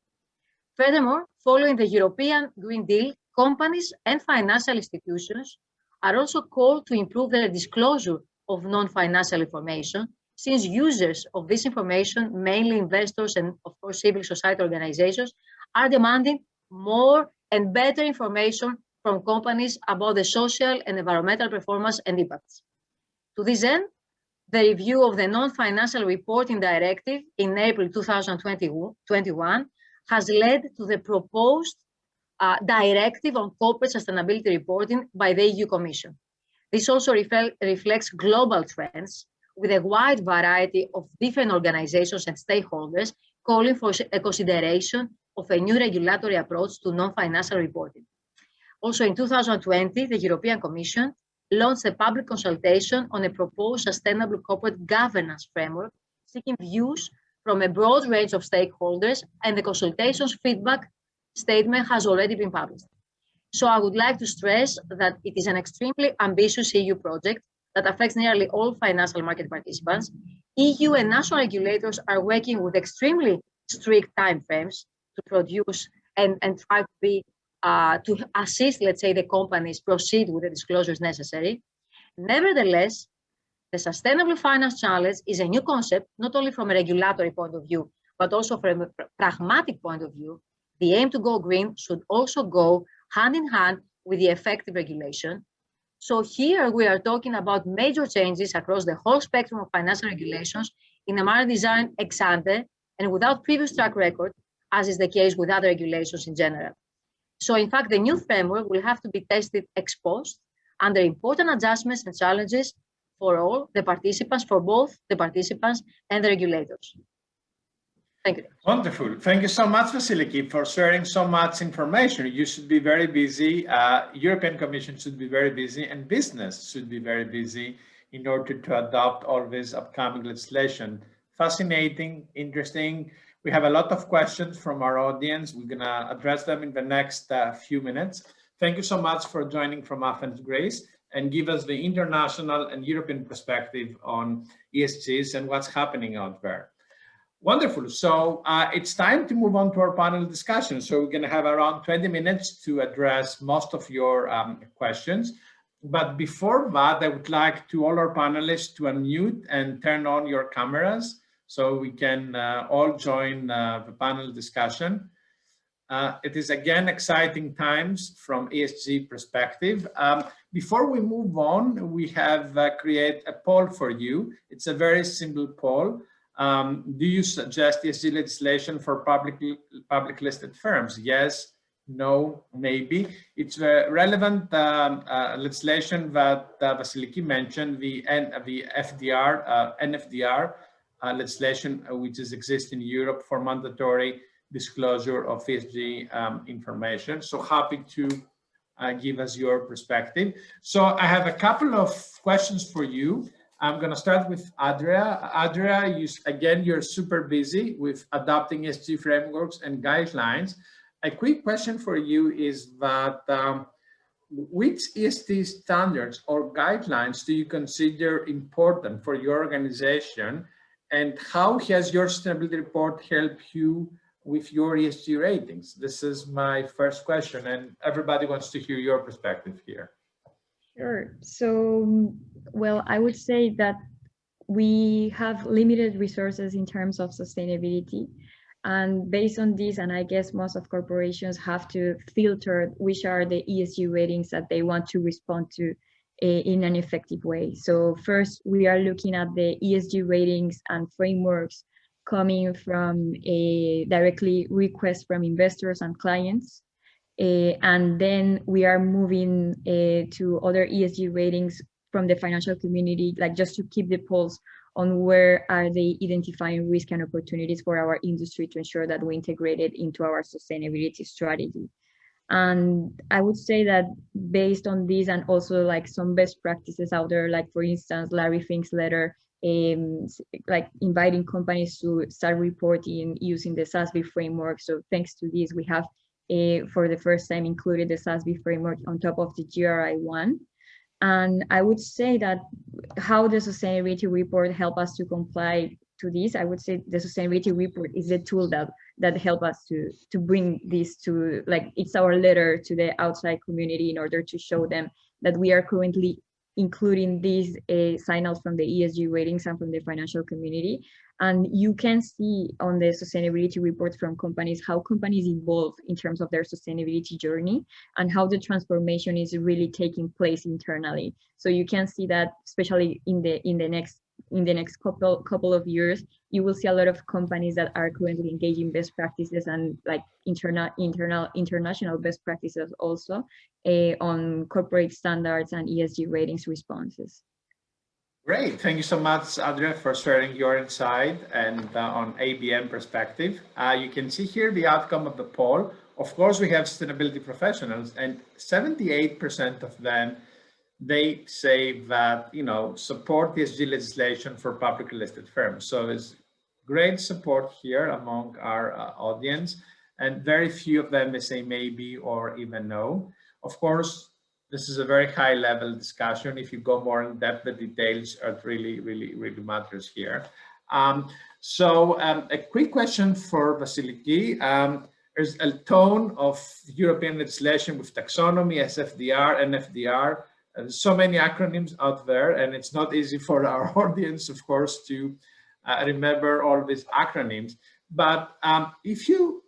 Furthermore, following the European Green Deal, companies and financial institutions are also called to improve their disclosure of non-financial information, since users of this information, mainly investors and, of course, civil society organizations, are demanding more and better information from companies about the social and environmental performance and impacts. To this end, the review of the Non-Financial Reporting Directive in April 2021 has led to the proposed Directive on Corporate Sustainability Reporting by the EU Commission. This also reflects global trends with a wide variety of different organizations and stakeholders calling for a consideration of a new regulatory approach to non-financial reporting. Also in 2020, the European Commission launched a public consultation on a proposed sustainable corporate governance framework, seeking views from a broad range of stakeholders, and the consultation's feedback statement has already been published. So I would like to stress that it is an extremely ambitious EU project that affects nearly all financial market participants. EU and national regulators are working with extremely strict timeframes to produce and try to be to assist, let's say, the companies proceed with the disclosures necessary. Nevertheless, the sustainable finance challenge is a new concept, not only from a regulatory point of view, but also from a pragmatic point of view. The aim to go green should also go hand in hand with the effective regulation. So here we are talking about major changes across the whole spectrum of financial regulations in a manner designed ex ante and without previous track record, as is the case with other regulations in general. So in fact, the new framework will have to be tested ex post under important adjustments and challenges for all the participants, for both the participants and the regulators. Thank you. Wonderful. Thank you so much, Vasiliki, for sharing so much information. You should be very busy. European Commission should be very busy, and business should be very busy in order to adopt all this upcoming legislation. Fascinating, interesting. We have a lot of questions from our audience. We're going to address them in the next few minutes. Thank you so much for joining from Athens, Greece, and give us the international and European perspective on ESGs and what's happening out there. Wonderful. So it's time to move on to our panel discussion. So we're going to have around 20 minutes to address most of your questions. But before that, I would like to all our panelists to unmute and turn on your cameras so we can all join the panel discussion. It is again exciting times from ESG perspective. Before we move on, we have created a poll for you. It's a very simple poll. Do you suggest ESG legislation for public listed firms? Yes, no, maybe. It's a relevant legislation that Vasiliki mentioned, the NFDR legislation, which exists in Europe for mandatory disclosure of ESG information. So happy to give us your perspective. So I have a couple of questions for you. I'm going to start with Adria. Adria, you're super busy with adopting ESG frameworks and guidelines. A quick question for you is that which ESG standards or guidelines do you consider important for your organization, and how has your sustainability report helped you with your ESG ratings? This is my first question, and everybody wants to hear your perspective here. Sure. So, well, I would say that we have limited resources in terms of sustainability. And based on this, and I guess most of corporations have to filter which are the ESG ratings that they want to respond to in an effective way. So first, we are looking at the ESG ratings and frameworks coming from directly requests from investors and clients. And then we are moving to other ESG ratings from the financial community, like just to keep the pulse on where are they identifying risk and opportunities for our industry to ensure that we integrate it into our sustainability strategy. And I would say that based on this and also like some best practices out there, like for instance, Larry Fink's letter, like inviting companies to start reporting using the SASB framework. So thanks to this, we have for the first time included the SASB framework on top of the GRI1. And I would say that how the sustainability report help us to comply to this, I would say the sustainability report is the tool that help us to bring this to, like, it's our letter to the outside community in order to show them that we are currently including these signals from the ESG ratings and from the financial community. And you can see on the sustainability reports from companies how companies evolve in terms of their sustainability journey and how the transformation is really taking place internally. So you can see that, especially in the next couple of years, you will see a lot of companies that are currently engaging best practices and like international best practices also on corporate standards and ESG ratings responses. Great. Thank you so much, Adria, for sharing your insight and on ABM perspective. You can see here the outcome of the poll. Of course, we have sustainability professionals, and 78% of them, they say that, support ESG legislation for publicly listed firms. So there's great support here among our audience, and very few of them, they say maybe or even no. Of course, this is a very high level discussion. If you go more in depth, the details are really matters here. So a quick question for Vasiliki. There's a tone of European legislation with taxonomy, SFDR, NFDR. So many acronyms out there, and it's not easy for our audience, of course, to remember all these acronyms. But if you,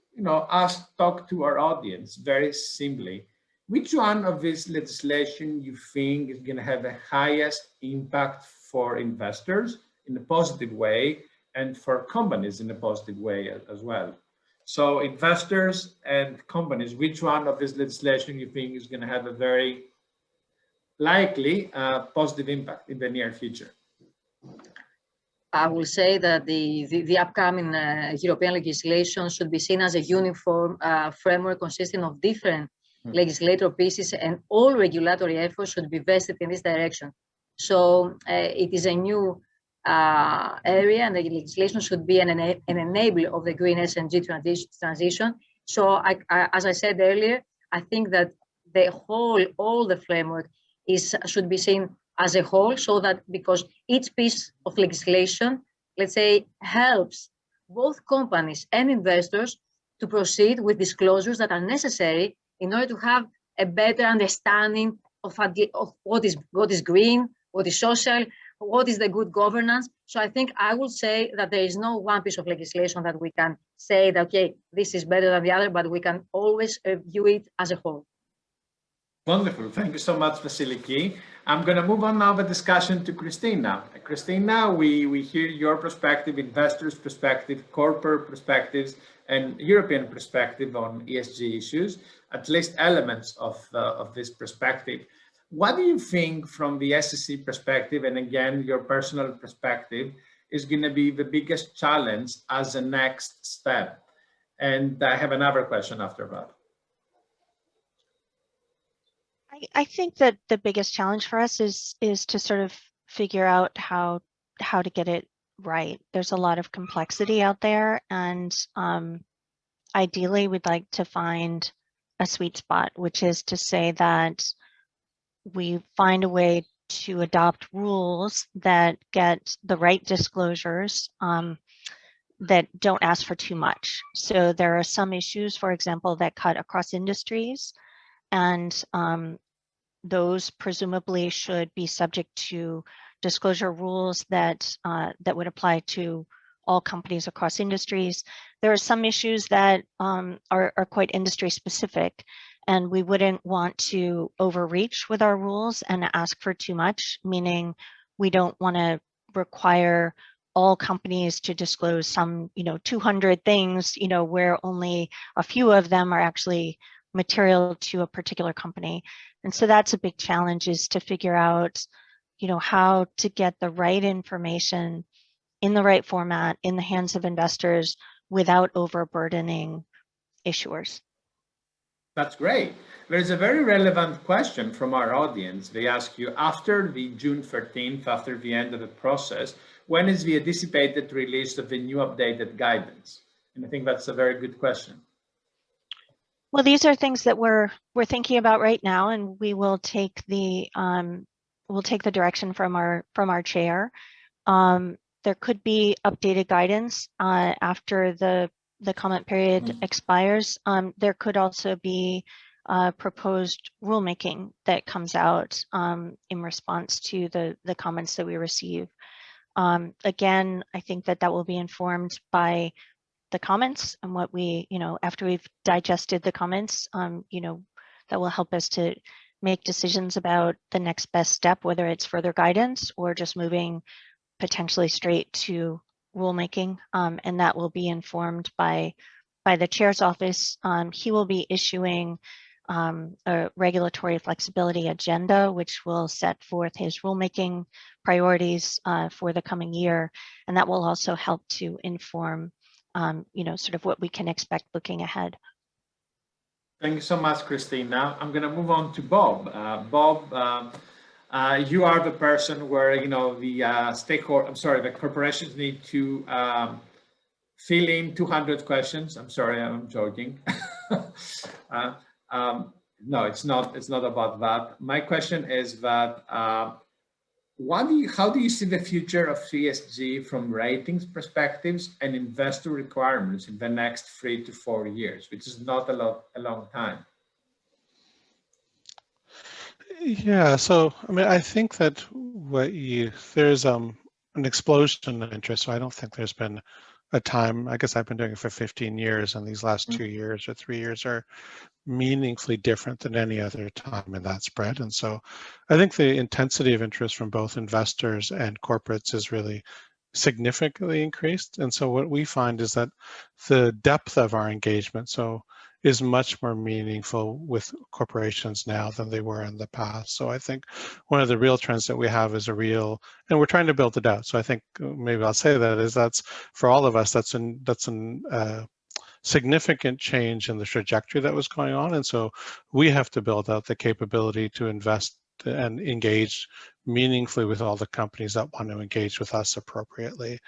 talk to our audience very simply, which one of this legislation you think is going to have the highest impact for investors in a positive way and for companies in a positive way as well? So investors and companies, which one of this legislation you think is going to have a very likely positive impact in the near future? I will say that the upcoming European legislation should be seen as a uniform framework consisting of different legislative pieces, and all regulatory efforts should be vested in this direction. So it is a new area, and the legislation should be an enabler of the green S&G transition. So as I said earlier, I think that all the framework should be seen as a whole, so that because each piece of legislation, let's say, helps both companies and investors to proceed with disclosures that are necessary in order to have a better understanding of what is green, what is social, what is the good governance. So I think I would say that there is no one piece of legislation that we can say that, okay, this is better than the other, but we can always view it as a whole. Wonderful. Thank you so much, Vasiliki. I'm going to move on now the discussion to Kristina. Kristina, we hear your perspective, investors' perspective, corporate perspectives, and European perspective on ESG issues, at least elements of this perspective. What do you think from the SEC perspective, and again, your personal perspective, is going to be the biggest challenge as a next step? And I have another question after that. I think that the biggest challenge for us is to sort of figure out how to get it right. There's a lot of complexity out there, and ideally we'd like to find a sweet spot, which is to say that we find a way to adopt rules that get the right disclosures that don't ask for too much. So there are some issues, for example, that cut across industries, and those presumably should be subject to disclosure rules that would apply to all companies across industries. There are some issues that are quite industry specific, and we wouldn't want to overreach with our rules and ask for too much, meaning we don't want to require all companies to disclose some 200 things where only a few of them are actually material to a particular company. And so that's a big challenge, is to figure out how to get the right information in the right format in the hands of investors without overburdening issuers. That's great. There's a very relevant question from our audience. They ask you, after the June 13th, after the end of the process, when is the anticipated release of the new updated guidance? And I think that's a very good question. Well, these are things that we're thinking about right now, and we will take the direction from our chair. There could be updated guidance after the comment period expires. There could also be proposed rulemaking that comes out in response to the comments that we receive. Again, I think that will be informed by the comments and what we, after we've digested the comments, that will help us to make decisions about the next best step, whether it's further guidance or just moving potentially straight to rulemaking, and that will be informed by the chair's office. He will be issuing a regulatory flexibility agenda, which will set forth his rulemaking priorities for the coming year, and that will also help to inform sort of what we can expect looking ahead. Thank you so much, Kristina. I'm going to move on to Bob. Bob, you are the person where the corporations need to fill in 200 questions. I'm sorry, I'm joking. No, it's not about that. My question is that how do you see the future of ESG from ratings perspectives and investor requirements in the next 3 to 4 years, which is not a long time? Yeah, so I think that there's an explosion of interest. So I don't think there's been a time. I guess I've been doing it for 15 years, and these last 2 years or 3 years are meaningfully different than any other time in that spread. And so I think the intensity of interest from both investors and corporates is really significantly increased. And so what we find is that the depth of our engagement, so is much more meaningful with corporations now than they were in the past. So I think one of the real trends that we have is a real, and we're trying to build it out. So I think maybe I'll say that is that's for all of us, that's an significant change in the trajectory that was going on. And so we have to build out the capability to invest and engage meaningfully with all the companies that want to engage with us appropriately.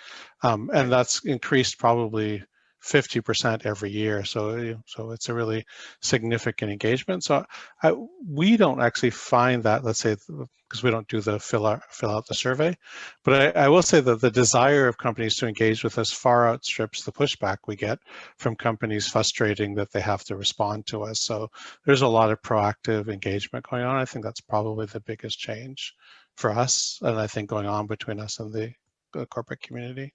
And that's increased probably 50% every year. So it's a really significant engagement. So we don't actually find that, let's say, because we don't do the fill out the survey, but I will say that the desire of companies to engage with us far outstrips the pushback we get from companies frustrating that they have to respond to us. So there's a lot of proactive engagement going on. I think that's probably the biggest change for us, and I think going on between us and the corporate community.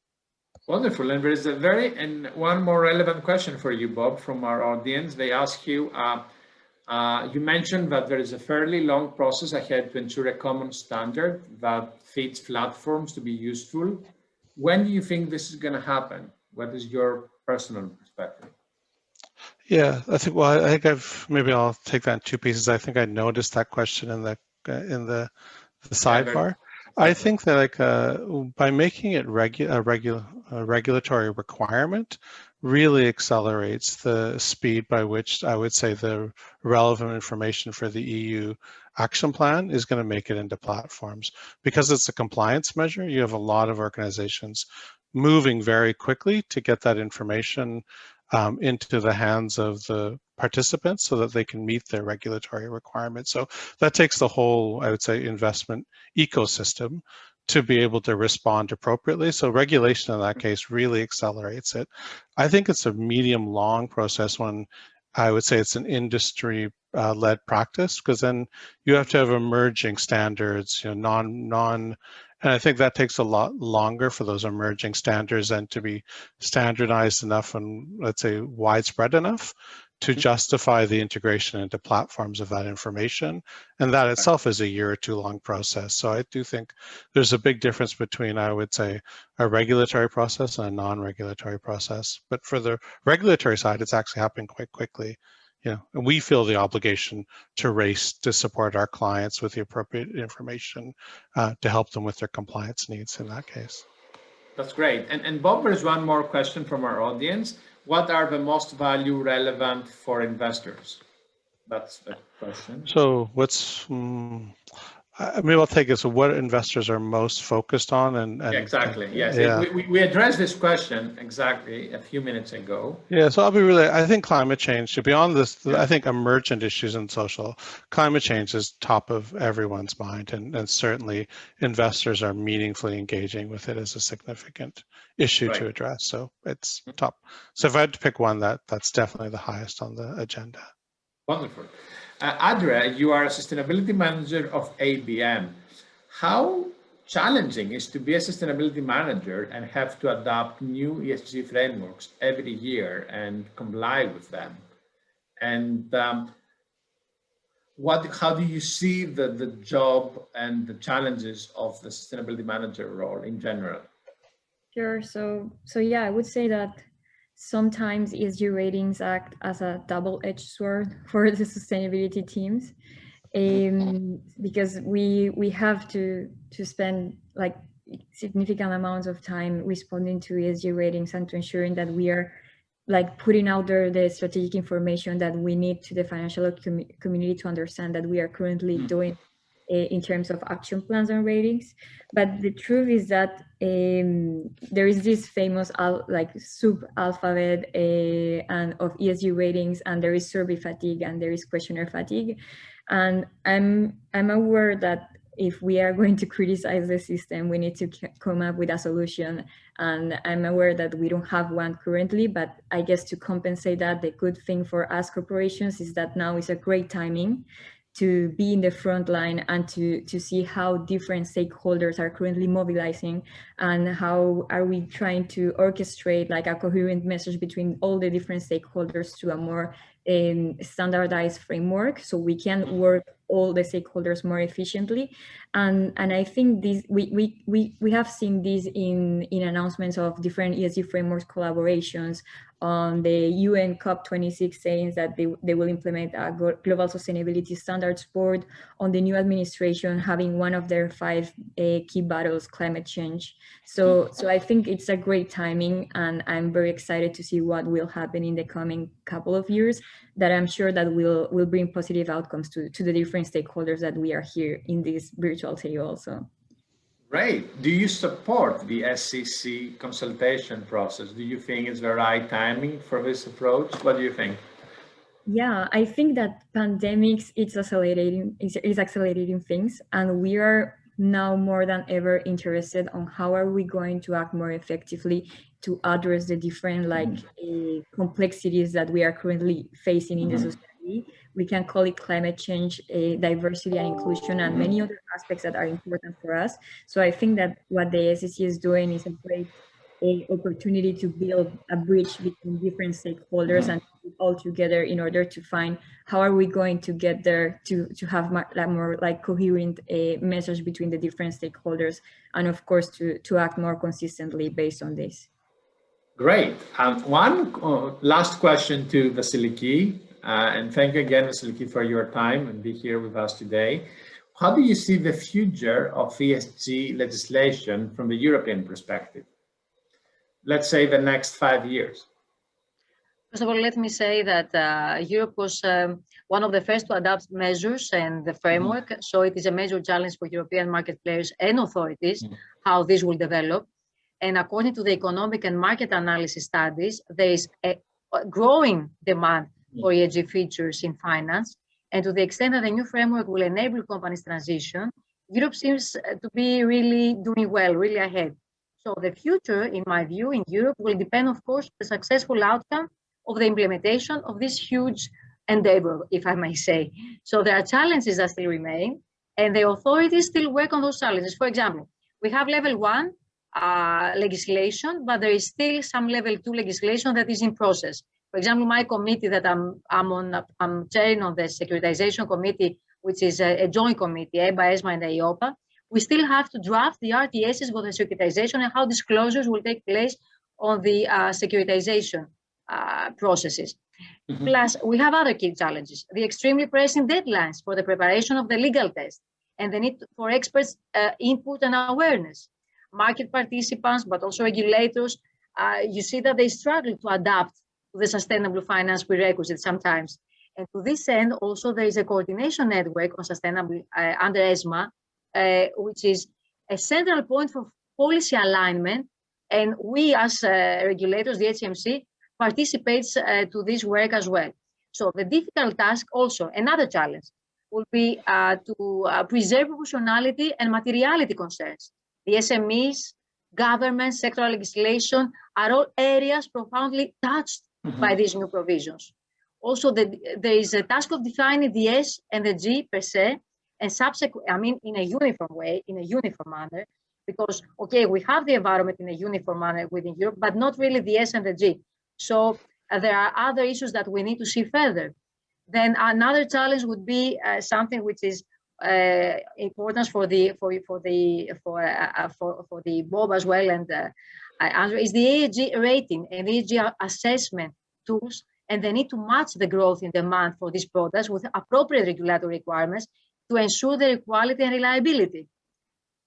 Wonderful. And there is one more relevant question for you, Bob, from our audience. They ask you, you mentioned that there is a fairly long process ahead to ensure a common standard that fits platforms to be useful. When do you think this is going to happen? What is your personal perspective? Yeah, I think, well, I think maybe I'll take that in two pieces. I think I noticed that question in the sidebar. I think that by making it a regulatory requirement really accelerates the speed by which I would say the relevant information for the EU action plan is going to make it into platforms. Because it's a compliance measure, you have a lot of organizations moving very quickly to get that information into the hands of the participants so that they can meet their regulatory requirements. So that takes the whole, I would say, investment ecosystem to be able to respond appropriately. So regulation in that case really accelerates it. I think it's a medium-long process when I would say it's an industry-led practice, because then you have to have emerging standards, and I think that takes a lot longer for those emerging standards and to be standardized enough and, let's say, widespread enough to justify the integration into platforms of that information. And that itself is a year or two long process. So I do think there's a big difference between, I would say, a regulatory process and a non-regulatory process. But for the regulatory side, it's actually happening quite quickly. And we feel the obligation to race to support our clients with the appropriate information to help them with their compliance needs in that case. That's great. And Bob, there's one more question from our audience. What are the most value relevant for investors? That's the question. So maybe I'll take it. So what investors are most focused on? And exactly, yes. Yeah. We addressed this question exactly a few minutes ago. Yeah, so I think climate change, beyond this, I think emergent issues in social, climate change is top of everyone's mind, and certainly investors are meaningfully engaging with it as a significant issue to address. So it's top. So if I had to pick one, that's definitely the highest on the agenda. Wonderful. Adria, you are a sustainability manager of ABM. How challenging is to be a sustainability manager and have to adopt new ESG frameworks every year and comply with them? And how do you see the job and the challenges of the sustainability manager role in general? Sure. So yeah, I would say that sometimes ESG ratings act as a double-edged sword for the sustainability teams, because we have to spend like significant amounts of time responding to ESG ratings and to ensuring that we are like putting out there the strategic information that we need to the financial community to understand that we are currently doing in terms of action plans and ratings. But the truth is that there is this famous sub-alphabet and of ESG ratings, and there is survey fatigue and there is questionnaire fatigue. And I'm aware that if we are going to criticize the system, we need to come up with a solution. And I'm aware that we don't have one currently, but I guess to compensate that, the good thing for us corporations is that now is a great timing to be in the front line and to see how different stakeholders are currently mobilizing and how are we trying to orchestrate like a coherent message between all the different stakeholders to a more standardized framework so we can work all the stakeholders more efficiently. And I think this we have seen this in announcements of different ESG frameworks collaborations on the UN COP26 saying that they will implement a global sustainability standards board, on the new administration having one of their 5 key battles, climate change. So I think it's a great timing, and I'm very excited to see what will happen in the coming couple of years that I'm sure that will bring positive outcomes to the different stakeholders that we are here in this virtual table also. Great. Do you support the SCC consultation process? Do you think it's the right timing for this approach? What do you think? Yeah, I think that pandemics is accelerating things, and we are now more than ever interested on how are we going to act more effectively to address the different complexities that we are currently facing in the society. We can call it climate change, diversity and inclusion, and many other aspects that are important for us. So I think that what the SCC is doing is a great opportunity to build a bridge between different stakeholders and all together in order to find how are we going to get there to have more coherent message between the different stakeholders, and of course to act more consistently based on this. Great. One last question to Vasiliki, and thank you again, Vasiliki, for your time and be here with us today. How do you see the future of ESG legislation from the European perspective? Let's say the next 5 years. First of all, let me say that Europe was one of the first to adopt measures and the framework. So it is a major challenge for European market players and authorities how this will develop. And according to the economic and market analysis studies, there is a growing demand for ESG features in finance. And to the extent that the new framework will enable companies' transition, Europe seems to be really doing well, really ahead. So the future, in my view, in Europe will depend, of course, on the successful outcome of the implementation of this huge endeavor, if I may say. So there are challenges that still remain, and the authorities still work on those challenges. For example, we have level 1 legislation, but there is still some level 2 legislation that is in process. For example, my committee that I'm chairing on the securitization committee, which is a joint committee, EBA, ESMA, and EIOPA. We still have to draft the RTSs for the securitization and how disclosures will take place on the securitization processes. Plus, we have other key challenges, the extremely pressing deadlines for the preparation of the legal test and the need for experts' input and awareness. Market participants, but also regulators, you see that they struggle to adapt to the sustainable finance prerequisites sometimes. And to this end, also, there is a coordination network on sustainable under ESMA, which is a central point for policy alignment. And we as regulators, the HMC, participates to this work as well. So the difficult task also, another challenge, will be to preserve proportionality and materiality concerns. The SMEs, government, sectoral legislation are all areas profoundly touched by these new provisions. Also, there is a task of defining the S and the G per se, and subsequent, in a uniform way, in a uniform manner, because, okay, we have the environment in a uniform manner within Europe, but not really the S and the G. So there are other issues that we need to see further. Then another challenge would be something which is important for the Bob as well, and Andrew, is the ESG rating and ESG assessment tools, and they need to match the growth in demand for these products with appropriate regulatory requirements to ensure their quality and reliability.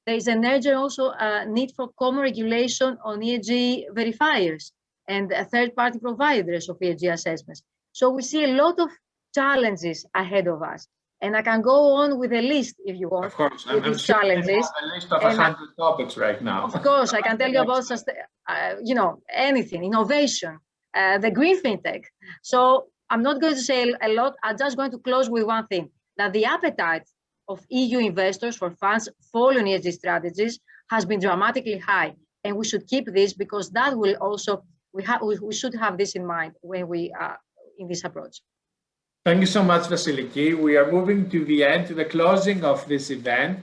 There is an urgent also need for common regulation on ESG verifiers and third-party providers of ESG assessments. So we see a lot of challenges ahead of us. And I can go on with a list if you want. Of course, I'm sure challenges. A list of 100 topics right now. Of course, I can tell you about anything, innovation, the green fintech. So I'm not going to say a lot. I'm just going to close with one thing, that the appetite of EU investors for funds following ESG strategies has been dramatically high. And we should keep this, because that will also, we should have this in mind when we are in this approach. Thank you so much, Vasiliki. We are moving to the end, to the closing of this event.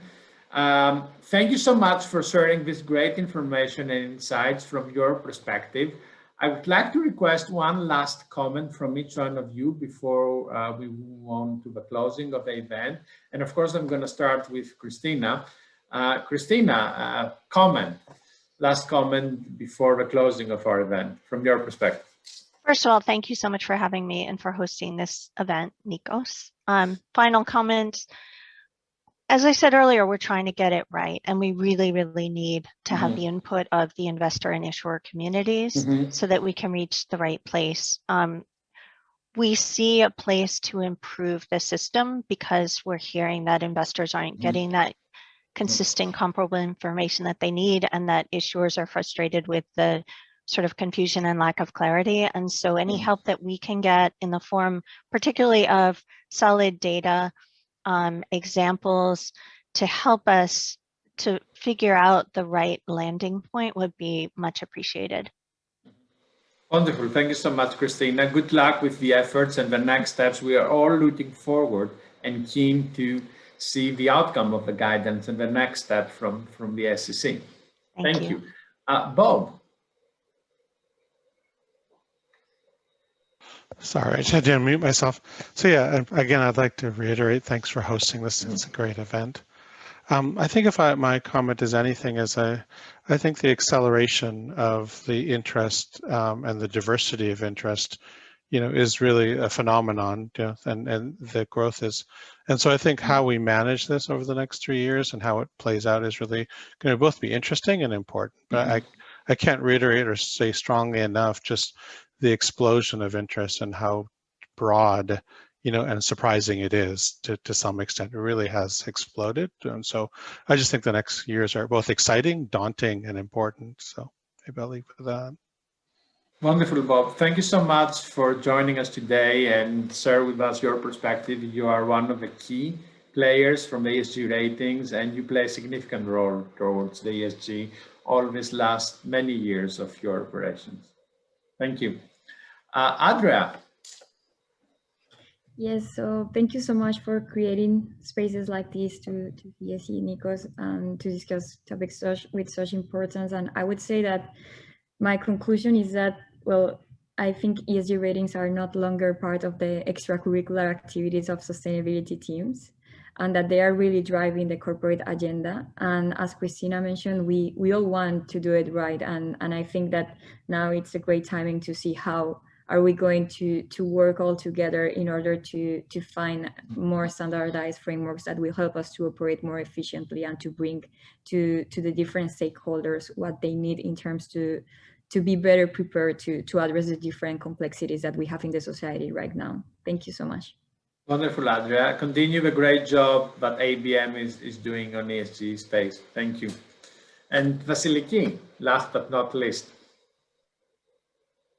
Thank you so much for sharing this great information and insights from your perspective. I would like to request one last comment from each one of you before we move on to the closing of the event. And of course, I'm going to start with Kristina. Kristina, last comment before the closing of our event from your perspective. First of all, thank you so much for having me and for hosting this event, Nikos. Final comment. As I said earlier, we're trying to get it right, and we really, really need to have the input of the investor and issuer communities so that we can reach the right place. We see a place to improve the system because we're hearing that investors aren't getting that consistent, comparable information that they need, and that issuers are frustrated with the sort of confusion and lack of clarity. And so any help that we can get in the form, particularly of solid data, examples to help us to figure out the right landing point would be much appreciated. Wonderful. Thank you so much, Kristina. Good luck with the efforts and the next steps. We are all looking forward and keen to see the outcome of the guidance and the next step from the SEC. Thank you. Bob. Sorry, I had to unmute myself. So yeah, again, I'd like to reiterate, thanks for hosting this. It's a great event. I think if my comment is anything, is I think the acceleration of the interest and the diversity of interest, is really a phenomenon, and the growth is. And so I think how we manage this over the next 3 years and how it plays out is really going to both be interesting and important. But I can't reiterate or say strongly enough just the explosion of interest and how broad, and surprising it is to some extent. It really has exploded. And so I just think the next years are both exciting, daunting, and important. So maybe I'll leave it with that. Wonderful, Bob. Thank you so much for joining us today and share with us your perspective. You are one of the key players from the ESG ratings, and you play a significant role towards the ESG all these last many years of your operations. Thank you. Andrea. Yes, so thank you so much for creating spaces like this to ESG, Nikos, and to discuss topics with such importance. And I would say that my conclusion is that, well, I think ESG ratings are not longer part of the extracurricular activities of sustainability teams, and that they are really driving the corporate agenda. And as Kristina mentioned, we all want to do it right. And I think that now it's a great timing to see how are we going to work all together in order to find more standardized frameworks that will help us to operate more efficiently and to bring to the different stakeholders what they need in terms to be better prepared to address the different complexities that we have in the society right now. Thank you so much. Wonderful, Andrea. Continue the great job that ABM is doing on ESG space. Thank you. And Vasiliki, last but not least.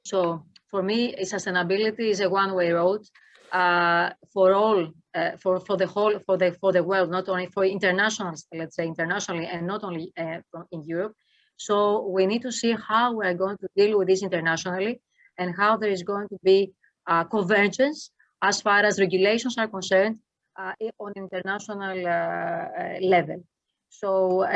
So for me, sustainability is a one-way road for all, for the world, not only for international, let's say internationally, and not only in Europe. So we need to see how we are going to deal with this internationally, and how there is going to be convergence as far as regulations are concerned on international level. So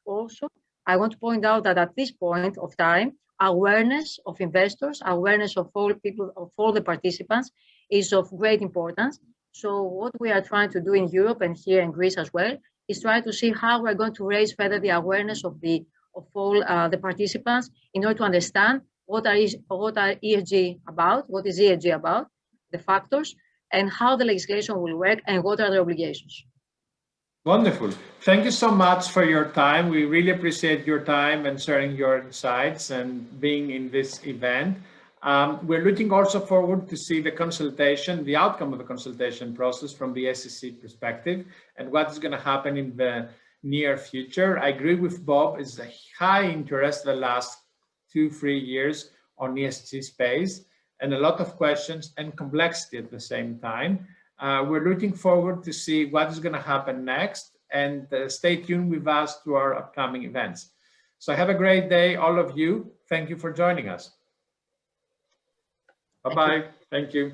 also, I want to point out that at this point of time, awareness of investors, awareness of all people, of all the participants is of great importance. So what we are trying to do in Europe and here in Greece as well is try to see how we're going to raise further the awareness of all the participants in order to understand what are ESG about, what is ESG about, the factors, and how the legislation will work, and what are the obligations. Wonderful. Thank you so much for your time. We really appreciate your time and sharing your insights and being in this event. We're looking also forward to see the consultation, the outcome of the consultation process from the SEC perspective, and what is going to happen in the near future. I agree with Bob. It's a high interest the last 2-3 years on ESG space, and a lot of questions and complexity at the same time. We're looking forward to see what is going to happen next, and stay tuned with us to our upcoming events. So have a great day, all of you. Thank you for joining us. Bye-bye. Thank you.